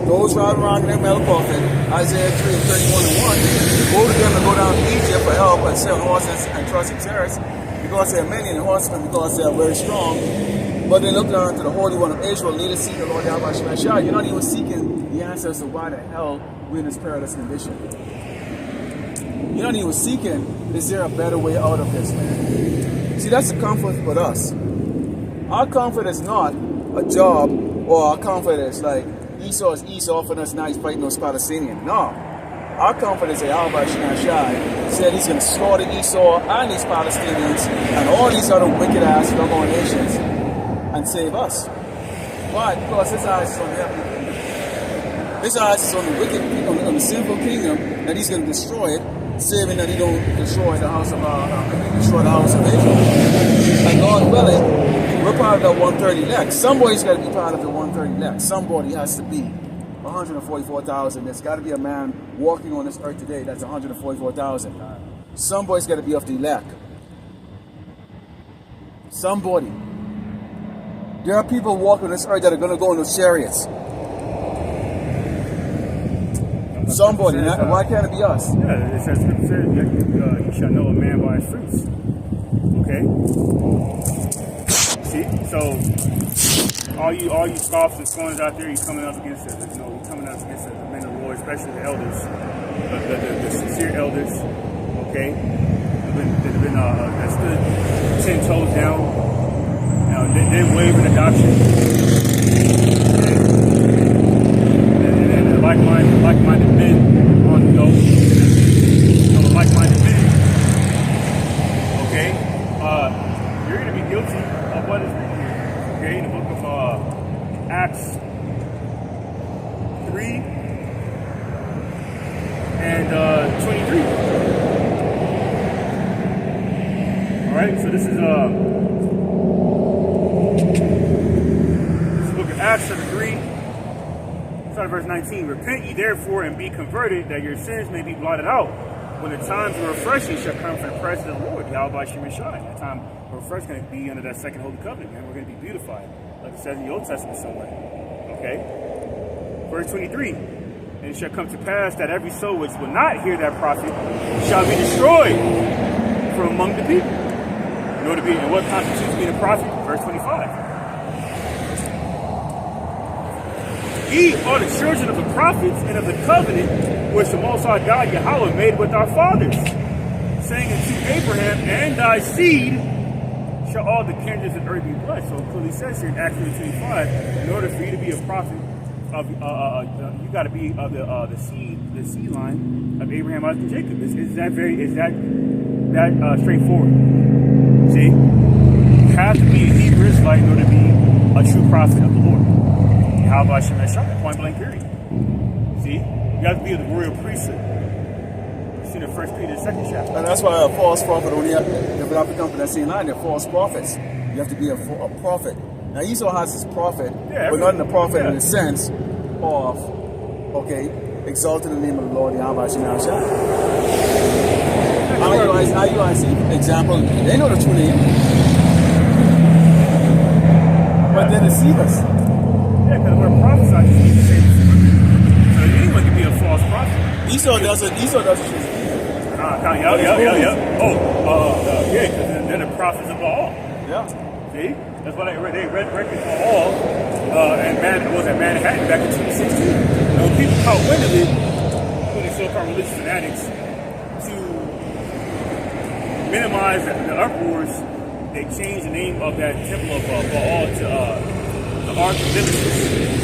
those riding around in them helicopter, Isaiah 3 and 31 and 1, go to them and go down to Egypt for help and sell horses and trust in chariots, because they are many and horsemen, because they are very strong. But they look down to the Holy One of Israel, lead us seek the Lord Yahweh Shemeshai. You're not even seeking the answers to why the hell we're in this perilous condition. You're not even seeking, is there a better way out of this, man? See, that's the comfort with us. Our comfort is not a job, or our comfort is like Esau is Esau for us, now he's fighting those Palestinians. No. Our comfort is that Yahweh Shemeshai said he's going to slaughter Esau and these Palestinians and all these other wicked-ass doggone nations and save us. Why? Because his eyes is on the heavenly kingdom. His eyes is on the wicked, on the sinful kingdom, that he's going to destroy it, saving that he don't destroy the house of Israel. And God willing, we're part of that 130 elect. Somebody's got to be part of the 130 elect. Somebody has to be 144,000. There's got to be a man walking on this earth today that's 144,000. Somebody's got to be of the elect. Somebody. There are people walking on this earth that are going to go in those chariots. Somebody. Why can't it be us? Yeah, it says, you shall know a man by his fruits. Okay? See? So, all you scoffs and scorners out there, you're coming up against it. You know, you're coming up against the men of the Lord, especially the elders, the sincere elders. Okay? That stood 10 toes down. You know, they didn't waver in adoption. Okay? And like-minded men on the go. Like-minded men. Okay? You're going to be guilty of what is written here. Okay? In the book of Acts 3 and 23. Alright? So this is the book of Acts chapter 3. Start verse 19. Repent ye therefore and be converted, that your sins may be blotted out, when the times of refreshing shall come from the presence of the Lord, Yahweh Shemeshai. The time of refreshing is going to be under that second holy covenant, man. We're going to be beautified, like it says in the Old Testament somewhere. Okay? Verse 23. And it shall come to pass that every soul which will not hear that prophet shall be destroyed from among the people. In order to be, and what constitutes being a prophet? Verse 25. Ye are the children of the prophets and of the covenant which the Most High God Yahweh made with our fathers, saying unto Abraham, and thy seed shall all the kindreds of earth be blessed. So it clearly says here in Acts 25, in order for you to be a prophet, you got to be of the seed line of Abraham, Isaac, and Jacob. Is that straightforward? See, you have to be a Hebrew Israelite in order to be a true prophet of the Lord. How about Shemeshah? Point blank period. See, you have to be of the royal priesthood. See the 1 Peter 2nd chapter. And that's why a false prophet only have to come from that same line. They're false prophets. You have to be a prophet. Now Esau has his prophet, but not in the prophet in the sense of, okay, exalting the name of the Lord, Yahweh Shemeshah. How you guys see? Example, they know the true name, but they deceive us. Yeah, because we're prophesied to the same. So anyone can be a false prophet. Esau doesn't. Yeah. Because they're the prophets of all. Yeah. See, that's why they read records for all, and Manhattan back in 2016. You know, people caught wind of it, including so-called religious fanatics, to minimize the uproars. They changed the name of that temple of Baal to the Ark of Nemesis.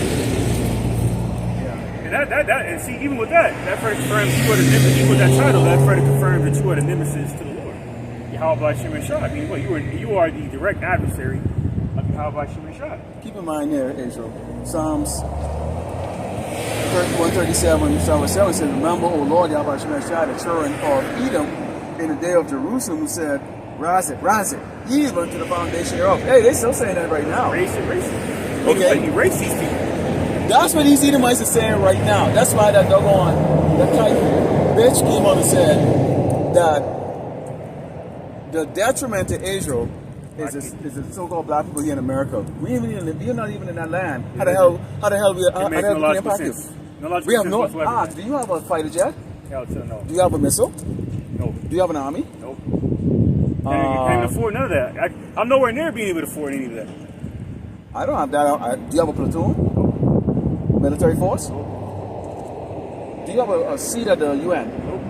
And see, even with that further confirms you are the nemesis. Even with that title, that further confirms that you are the nemesis to the Lord. Yahweh Shemeshah. I mean, what you are the direct adversary of Yahweh Shemeshah. Keep in mind there, Israel, Psalms 137, Psalm 7 says, "Remember, O Lord Yahweh Shemeshah, the children of Edom, in the day of Jerusalem, who said, Rise it, even to the foundation thereof." Hey, they still saying that right now. Race it. Okay. Erase these people. That's what these Edomites are saying right now. That's why that type bitch came on and said that the detriment to Israel is the so-called black people here in America. We're not even in that land. How the hell we can impact you? We have no. Do you have a fighter jet? Hell to no. Do you have a missile? No. Do you have an army? Nope. Can't afford none of that. I'm nowhere near being able to afford any of that. I don't have that. Do you have a platoon? Military force? Nope. Do you have a seat at the UN? Nope.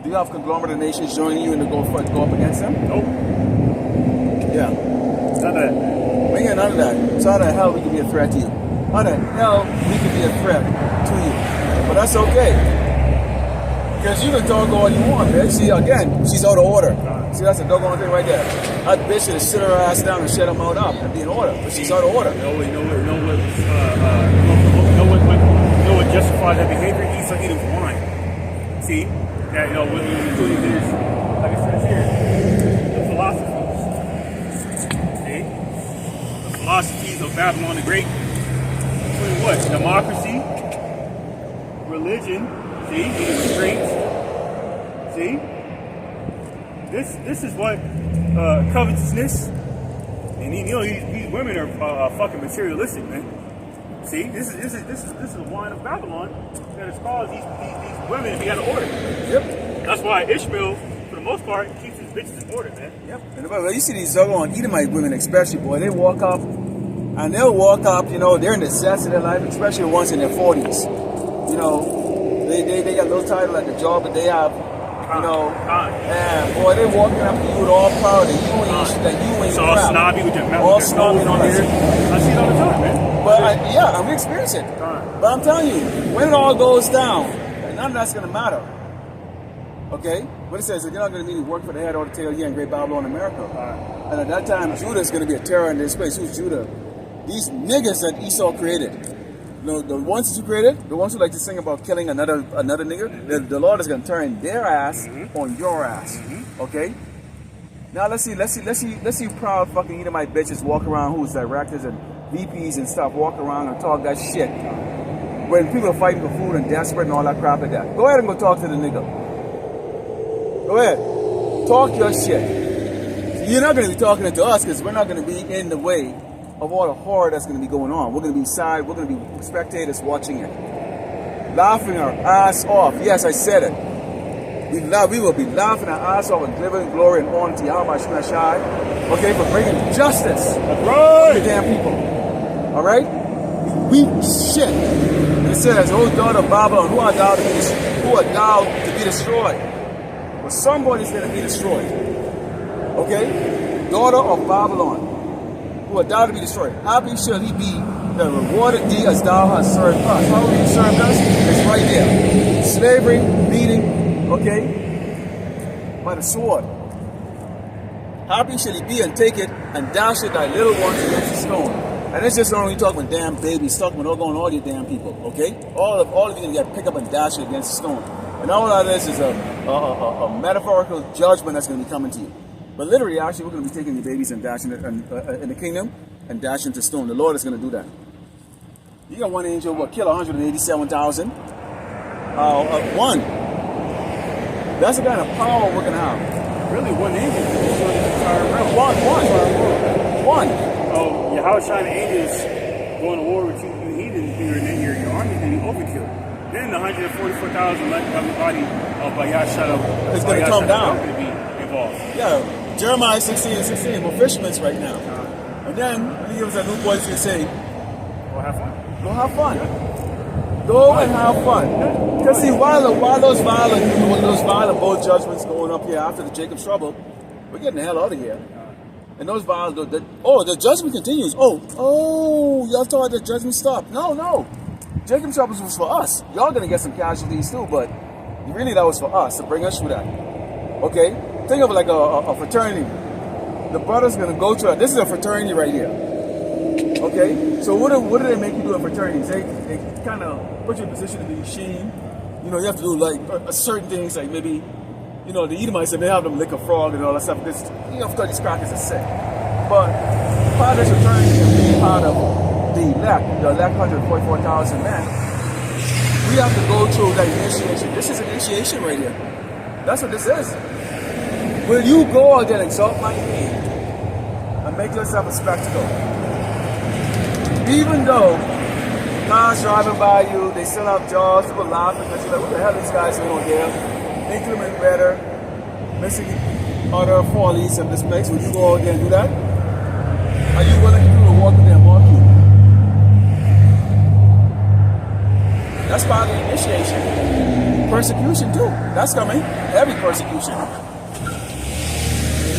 Do you have conglomerate nations joining you in the go up against them? Nope. Yeah. None of that. We ain't got none of that. So how the hell we can be a threat to you? How the hell we can be a threat to you? But that's okay. Because you can talk all you want, bitch. See, again, she's out of order. See, that's a doggone thing right there. That bitch should sit her ass down and shut her mouth up and be in order. But she's out of order. No what justifies that behavior? Esau Edom's wine. See, that including this, like it says here, the philosophies. See, the philosophies of Babylon the Great. Including what? Democracy, religion. See, the restraints. See, this is what covetousness, and these women are fucking materialistic, man. See, this is the wine of Babylon that has caused these women to be out of order. Yep. That's why Ishmael, for the most part, keeps his bitches in order, man. Yep. And you see these doggone Edomite women, especially, boy, they walk up, and they'll walk up. They're in the zest of their life, especially the ones in their 40s. They got a little title at the job that they have. And boy, they walking up to you with all power that you ain't so all snobby with their mouth, all snobby on here. I see it all the time, man. But and we experience it. But I'm telling you, when it all goes down, none of that's gonna matter. Okay? What it says is you're not gonna need to work for the head or the tail here in Great Babylon, America. And at that time, Judah is gonna be a terror in this place. Who's Judah? These niggas that Esau created. The ones that you created, the ones who like to sing about killing another nigger, the Lord is gonna turn their ass on your ass. Okay? Now let's see proud fucking Edomite bitches walk around who's directors and VPs and stuff, walk around and talk that shit. When people are fighting for food and desperate and all that crap like that. Go ahead and go talk to the nigga. Go ahead. Talk your shit. You're not gonna be talking it to us because we're not gonna be in the way of all the horror that's going to be going on. We're going to be we're going to be spectators watching it. Laughing our ass off. Yes, I said it. We will be laughing our ass off and giving glory and honor to Yahweh Shemeshai. Okay, for bringing justice to the damn people. Alright? weak shit. It says, "O daughter of Babylon, who are thou to be destroyed?" Well, somebody's going to be destroyed. Okay? Daughter of Babylon, who art thou to be destroyed? Happy shall he be that rewarded thee as thou hast served us. How have you served us? It's right there. Slavery, beating, okay? By the sword. Happy shall he be and take it and dash it thy little ones against the stone. And it's just not only talking about damn babies, talking about all your damn people, okay? All of you gonna get picked up and dash it against the stone. And all of this is a metaphorical judgment that's gonna be coming to you. But literally, actually, we're gonna be taking the babies and dashing it in the kingdom and dashing to stone. The Lord is gonna do that. You got one angel will kill 187,000. One. That's the kind of power we're gonna have. Really, one angel can destroy the entire realm. One. Oh, Ahchyam angels going to war with you heathens here, and then your army can be overkill. Then the 144,000 like everybody of Bayashara is going to come down. Going to be involved. Yeah, Jeremiah 16:16. We're fishermen right now. And then he gives that new voice to say, "Go have fun. Go have fun. Go and have fun." Because see, while those violent both judgments going up here after the Jacob's trouble, we're getting the hell out of here. And those violent, the judgment continues. Y'all thought the judgment stopped. No. Jacob's trouble was for us. Y'all gonna get some casualties too, but really that was for us to bring us through that. Okay? Think of it like a fraternity. The brother's gonna go through that. This is a fraternity right here. Okay? So what do they make you do in fraternities? They kind of put you in a position to be machine. You know, you have to do like certain things, like maybe, you know, the Edomites, they have them lick a frog and all that stuff. Because, you know, these crackers are sick. But part of this fraternity and being part of the elect 144,000 men, we have to go through that initiation. This is initiation right here. That's what this is. Will you go out there and exalt my name and make yourself a spectacle? Even though cars driving by you, they still have jobs, people laughing because you're like, what the hell these guys doing over here? Inclement better, missing other follies in this place. Would you go out there and do that? Are you willing to walk in there and mock you? That's part of the initiation. Persecution too. That's coming. Heavy persecution.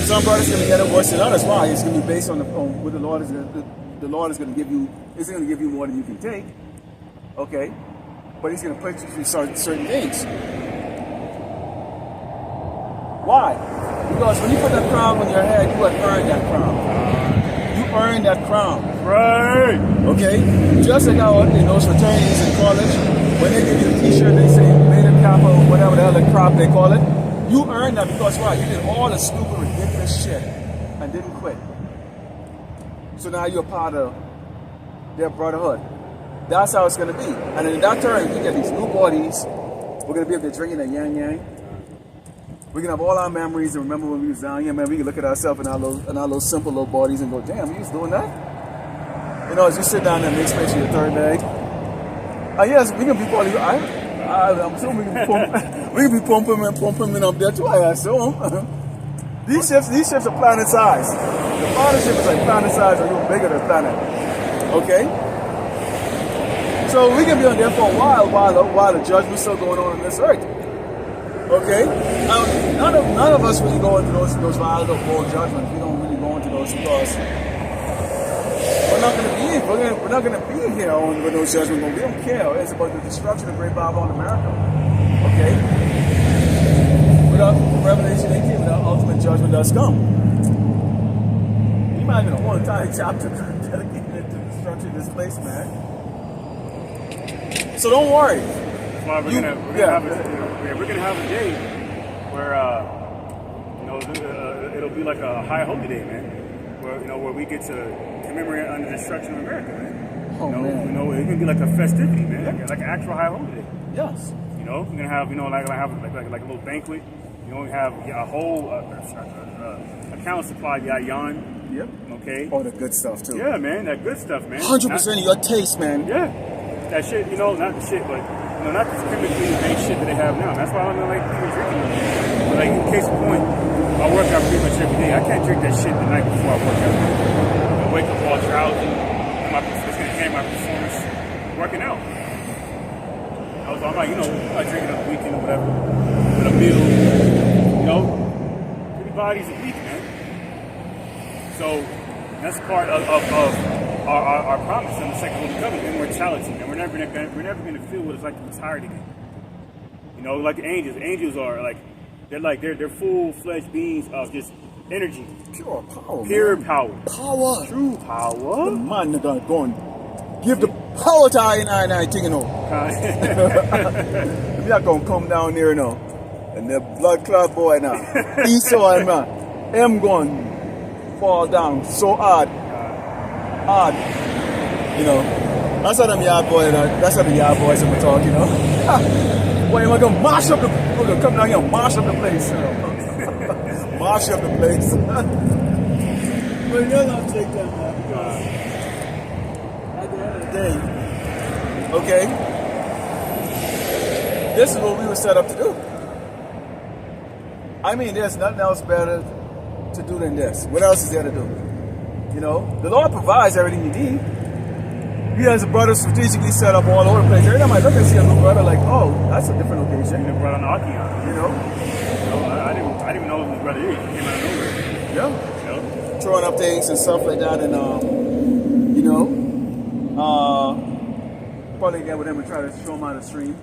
Some brothers going to get it worse than others. Why? It's going to be based on what the Lord is going to. The Lord is going to give you. Isn't going to give you more than you can take. Okay, but He's going to put you through certain things. Why? Because when you put that crown on your head, you have earned that crown. You earned that crown. Right. Okay? Just like how in those fraternities in college, when they give you a t-shirt, they say Beta Kappa or whatever the hell the crap they call it. You earned that because why? You did all the stupid, ridiculous shit and didn't quit. So now you're part of their brotherhood. That's how it's going to be. And in that turn, we get these new bodies. We're going to be up there drinking that yang. We can have all our memories and remember when we was down here, man. We can look at ourselves in our little simple little bodies and go, damn, we was doing that. You know, as you sit down there and make space for your third leg. Yes, we can be probably. I'm assuming we can be pumping up there too. I assume. These ships are planet size. The partnership is like planet size, or even bigger than planet. Okay. So we can be on there for a while the judgment's still going on this earth. Okay? None of us really go into those violent or bold judgments. We don't really go into those because we're not going to be here on with those judgments. We don't care. It's about the destruction of Great Babylon America. Okay? Without Revelation 18, without ultimate judgment does come. You might even a whole entire chapter dedicated to the destruction of this place, man. So don't worry. Well, we're gonna have a day where it'll be like a high holy day, man. Where we get to commemorate on the destruction of America, man. It's gonna be like a festivity, man, like an actual high holy day. Yes. We're gonna have like a little banquet. We have a whole account supply, yarn. Yep. Okay. All the good stuff too. Yeah, man, that good stuff, man. 100% of your taste, man. Yeah. That shit, not the shit, but not this chemically based shit that they have now. That's why I don't like even drinking it. But like, in case of point, I work out pretty much every day. I can't drink that shit the night before I work out. I wake up all drowsy. I'm my performance working out. I was like, you know, I drink it on the weekend or whatever, with a meal, you know, everybody's a week, man. So that's part of our promise in the second Holy Covenant, immortality, and we're never gonna feel what it's like to be tired again. You know, like the angels. Angels are like they're full-fledged beings of just energy, Pure power. pure Man. power, Power. true power. The man that gonna go and give the power to I thing, you know. We are gonna come down here now. And the blood clot boy now. Esau and man. Him going fall down so hard. Hard. You know. That's how them yard boys that's how the yard boys ever talk, you know. Boy, you're gonna mash up we're gonna come down here and mash up the place, you know. Mash up the place. But you're not take that, man, because at the end of the day, Okay? This is what we were set up to do. I mean, there's nothing else better to do than this. What else is there to do? You know, the Lord provides everything you need. He has a brother strategically set up all over the place. Every time I look and see a new brother, like, oh, that's a different location. And the brother on Ahchyam. You know? So I didn't even know who his brother is. He came out of nowhere. Yeah. You know? Throwing up things and stuff like that, and you know, probably get with him and try to show him how to stream.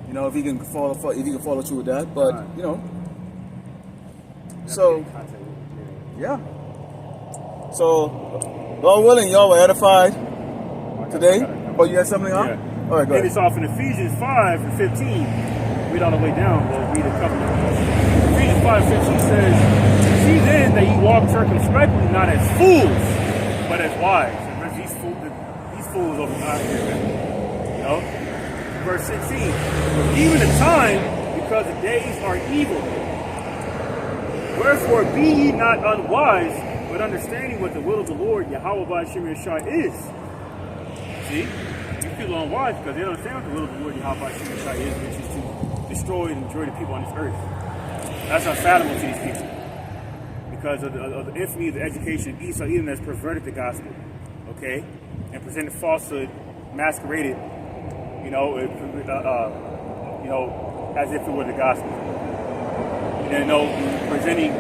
You know, if he can follow through with that, but you know, so yeah. So, Lord willing, y'all were edified today. Oh, you had something on? Yeah. All right, go And ahead. it's off in Ephesians 5 and 15. Read all the way down. We'll read a couple of them. Ephesians 5 and 15 says, "See then that ye walk circumspectly, not as fools, but as wise." And these fools over here, you know. Verse 16, "Even the time, because the days are evil. Wherefore be ye not unwise, but understanding what the will of the Lord, Yahweh Ahchyam is." See? You feel unwise because they don't understand what the will of the Lord, Yahweh Ahchyam is, which is to destroy and enjoy the people on this earth. That's unfathomable to these people. Because of the infamy of the education of Esau, even has perverted the gospel. Okay? And presented falsehood, masqueraded, you know, as if it were the gospel. And then, you know, presenting,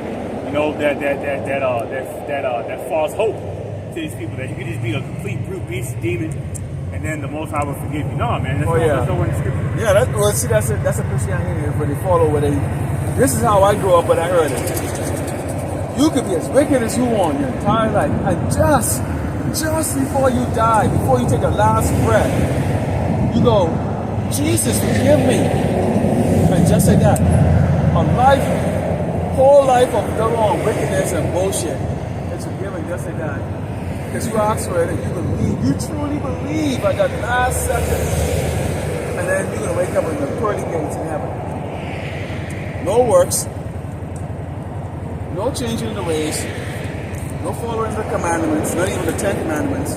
you know, that false hope to these people that you could just be a complete brute beast demon, and then the Most High will forgive you. No, man, that's nowhere in the scripture. Yeah, that's a Christianity where they follow where they. This is how I grew up, but I heard it. You could be as wicked as you want your entire life, and just before you die, before you take a last breath, you go, Jesus, forgive me. And just like that, whole life of double wickedness and bullshit, it's forgiven just like that. Because you asked for it and you truly believe at that last second. And then you're going to wake up in the pearly gates in heaven. No works, no changing the ways, no following the commandments, not even the 10 commandments.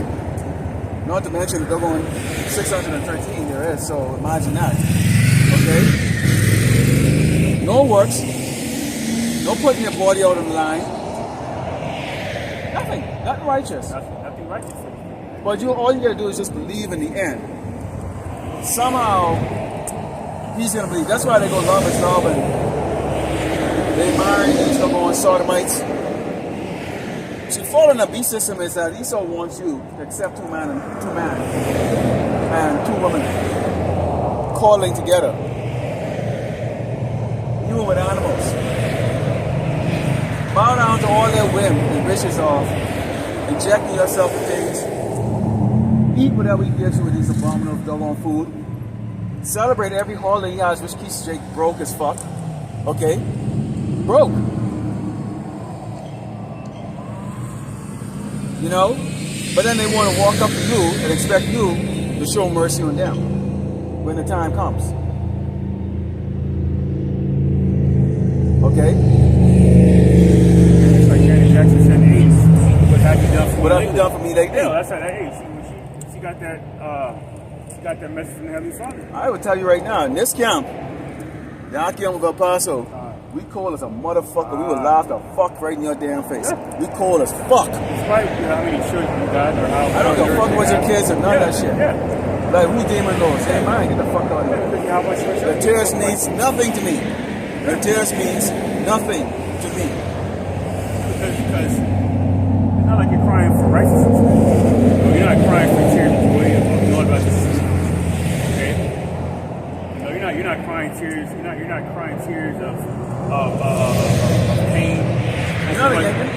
Not to mention the double 613 there is, so imagine that. Okay? No works, no putting your body out on the line. Nothing righteous. Nothing righteous. But all you gotta do is just believe in the end. Somehow, he's gonna believe. That's why they go love is love and they marry these double sodomites. See, following the beast system is that Esau wants you to accept two men and two women calling together. You with animals. Bow down to all their whim and wishes of injecting yourself with things. Eat whatever he gives you with these abominable double food. Celebrate every holiday he has, which keeps Jake broke as fuck. Okay? Broke. You know? But then they want to walk up to you and expect you to show mercy on them when the time comes. Okay? Like Janet Jackson said, Ace, what have you done for me? What have you done for me lately? Yeah, that's how that Ace. She got that message from the Heavenly Father. I would tell you right now, in this camp, the Ahchyam of El Paso, We cold as a motherfucker. We would laugh the fuck right in your damn face. We cold as fuck. Despite how many children you got or how I don't give a fuck about your kids or none of that shit. Yeah. Like, who demon knows? Hey, mine, get the fuck out of here. How much The tears means nothing to me. The tears means nothing to me. Because it's not like you're crying for righteousness. No, you're not crying for tears of joy of knowing about this. Okay? No, you're not crying tears. You're not crying tears of pain. You're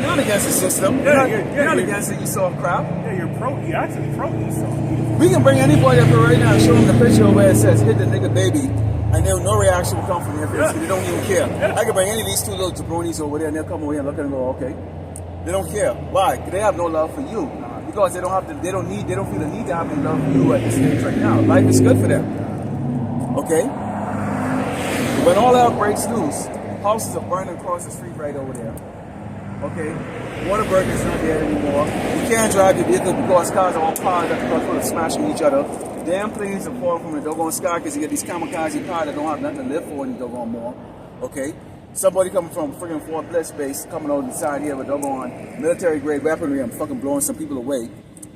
not against the system. You're not against the Esau crap. Yeah, you're actually pro Esau. We can bring anybody up here right now and show them the picture where it says hit the nigga baby, and no reaction will come from their face. They don't even care. I can bring any of these two little jabronis over there and they'll come over here and look at it and go, okay. They don't care. Why? Because they have no love for you. Because they don't feel the need to have any love for you at this stage right now. Life is good for them. Okay? When all hell breaks loose, houses are burning across the street right over there. Okay? Waterburg is not there anymore. You can't drive your vehicle because cars are all piled up because we're smashing each other. Damn planes are falling from the doggone sky because you get these kamikaze cars that don't have nothing to live for in the doggone more. Okay? Somebody coming from friggin' Fort Bliss base coming over the side here with doggone military grade weaponry and fucking blowing some people away.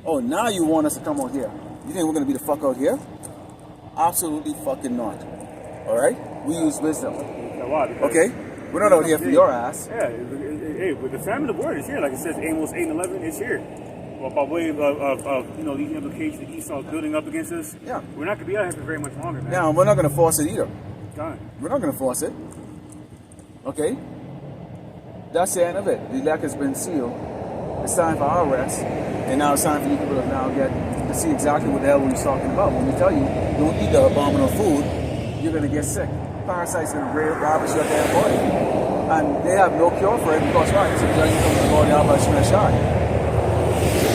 Oh, now you want us to come out here. You think we're gonna be the fuck out here? Absolutely fucking not. Alright? We use wisdom. Okay? We're not out here for your ass. Yeah, hey, but the family of the word is here. Like it says, Amos 8:11 is here. Well, by way of these implications that Esau's building up against us. Yeah. We're not going to be out here for very much longer, man. Now, we're not going to force it either. God. We're not going to force it. Okay? That's the end of it. The elect has been sealed. It's time for our rest. And now it's time for you people to now get to see exactly what the hell we're talking about. When we tell you, don't eat the abominable food, you're going to get sick. Parasites are going to ravage your damn body. And they have no cure for it because why? It's a judgment from the Lord Yahweh Shai.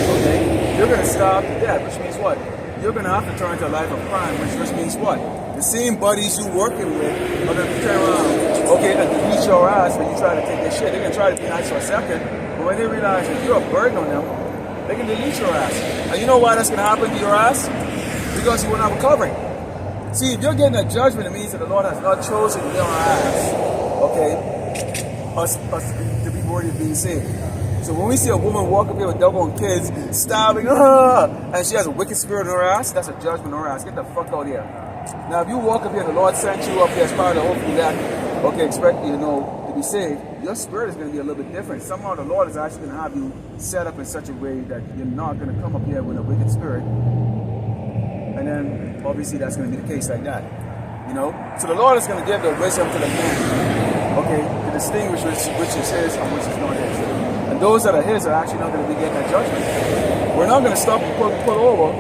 Okay? You're going to starve to death, which means what? You're going to have to turn to a life of crime, which means what? The same buddies you working with are going to turn around, okay, and delete your ass when you try to take their shit. They can try to be nice for a second, but when they realize that you're a burden on them, they can delete your ass. And you know why that's going to happen to your ass? Because you will not have a covering. See, if you're getting a judgment, it means that the Lord has not chosen your ass, okay, us to be worthy of being saved. So when we see a woman walk up here with doggone kids, starving, and she has a wicked spirit in her ass, that's a judgment on her ass. Get the fuck out of here. Now, if you walk up here and the Lord sent you up here as part of the hopefully that, okay, expect you to be saved, your spirit is going to be a little bit different. Somehow the Lord is actually going to have you set up in such a way that you're not going to come up here with a wicked spirit. And then, obviously, that's going to be the case like that. You know? So the Lord is going to give the wisdom to the man, okay, to distinguish which is his and which is not his. And those that are his are actually not going to be getting that judgment. We're not going to stop and pull over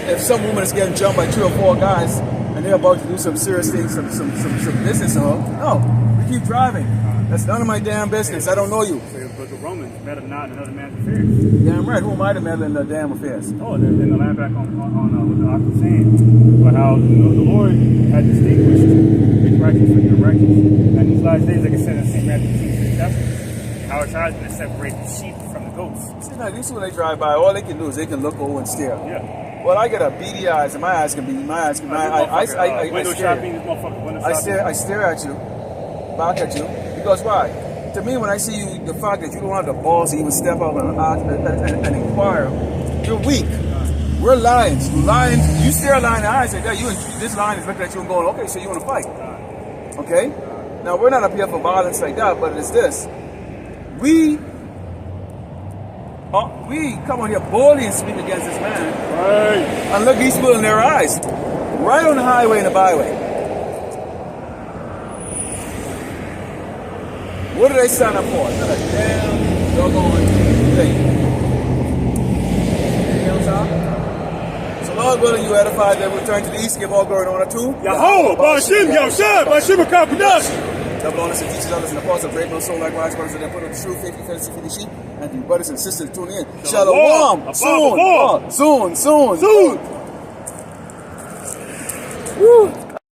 if some woman is getting jumped by 3 or 4 guys and they're about to do some serious things, some business on her. No, we keep driving. That's none of my damn business. I don't know you. But the Romans meddle not in another man's affairs. Damn right. Who am I to meddle in the damn affairs? Oh, in the line back on what the author was saying, but how the Lord had distinguished his righteous from your righteous. And these last days, like I said in St. Matthew 6 chapter, how it's going to separate the sheep from the goats. See, now, these when they drive by, all they can do is they can look over and stare. Yeah. Well, I get a beady eyes, and my eyes can be, I stare at you, back at you, because why? To me, when I see you, the fact that you don't have the balls to even step up and inquire, you're weak. We're lions. You stare a lion in the eyes like that, this lion is looking at you and going, okay, so you want to fight. Okay? Now, we're not up here for violence like that, but it's this. We come on here boldly and speak against this man. Right. And look these people in their eyes. Right on the highway and the byway. What do they sign up for? It's not a damn doggone thing. Anything else, huh? So Lord willing, you edified that we return to the east, give all glory and honor to Yahweh, Bashim, Yahshua, Bashim, Kapadas. Double honors and teaches others in the parts of great no soul likewise, brothers and put on the true faith, you for the sheep, and to you brothers and sisters tuning in. Shalom. Soon. Woo.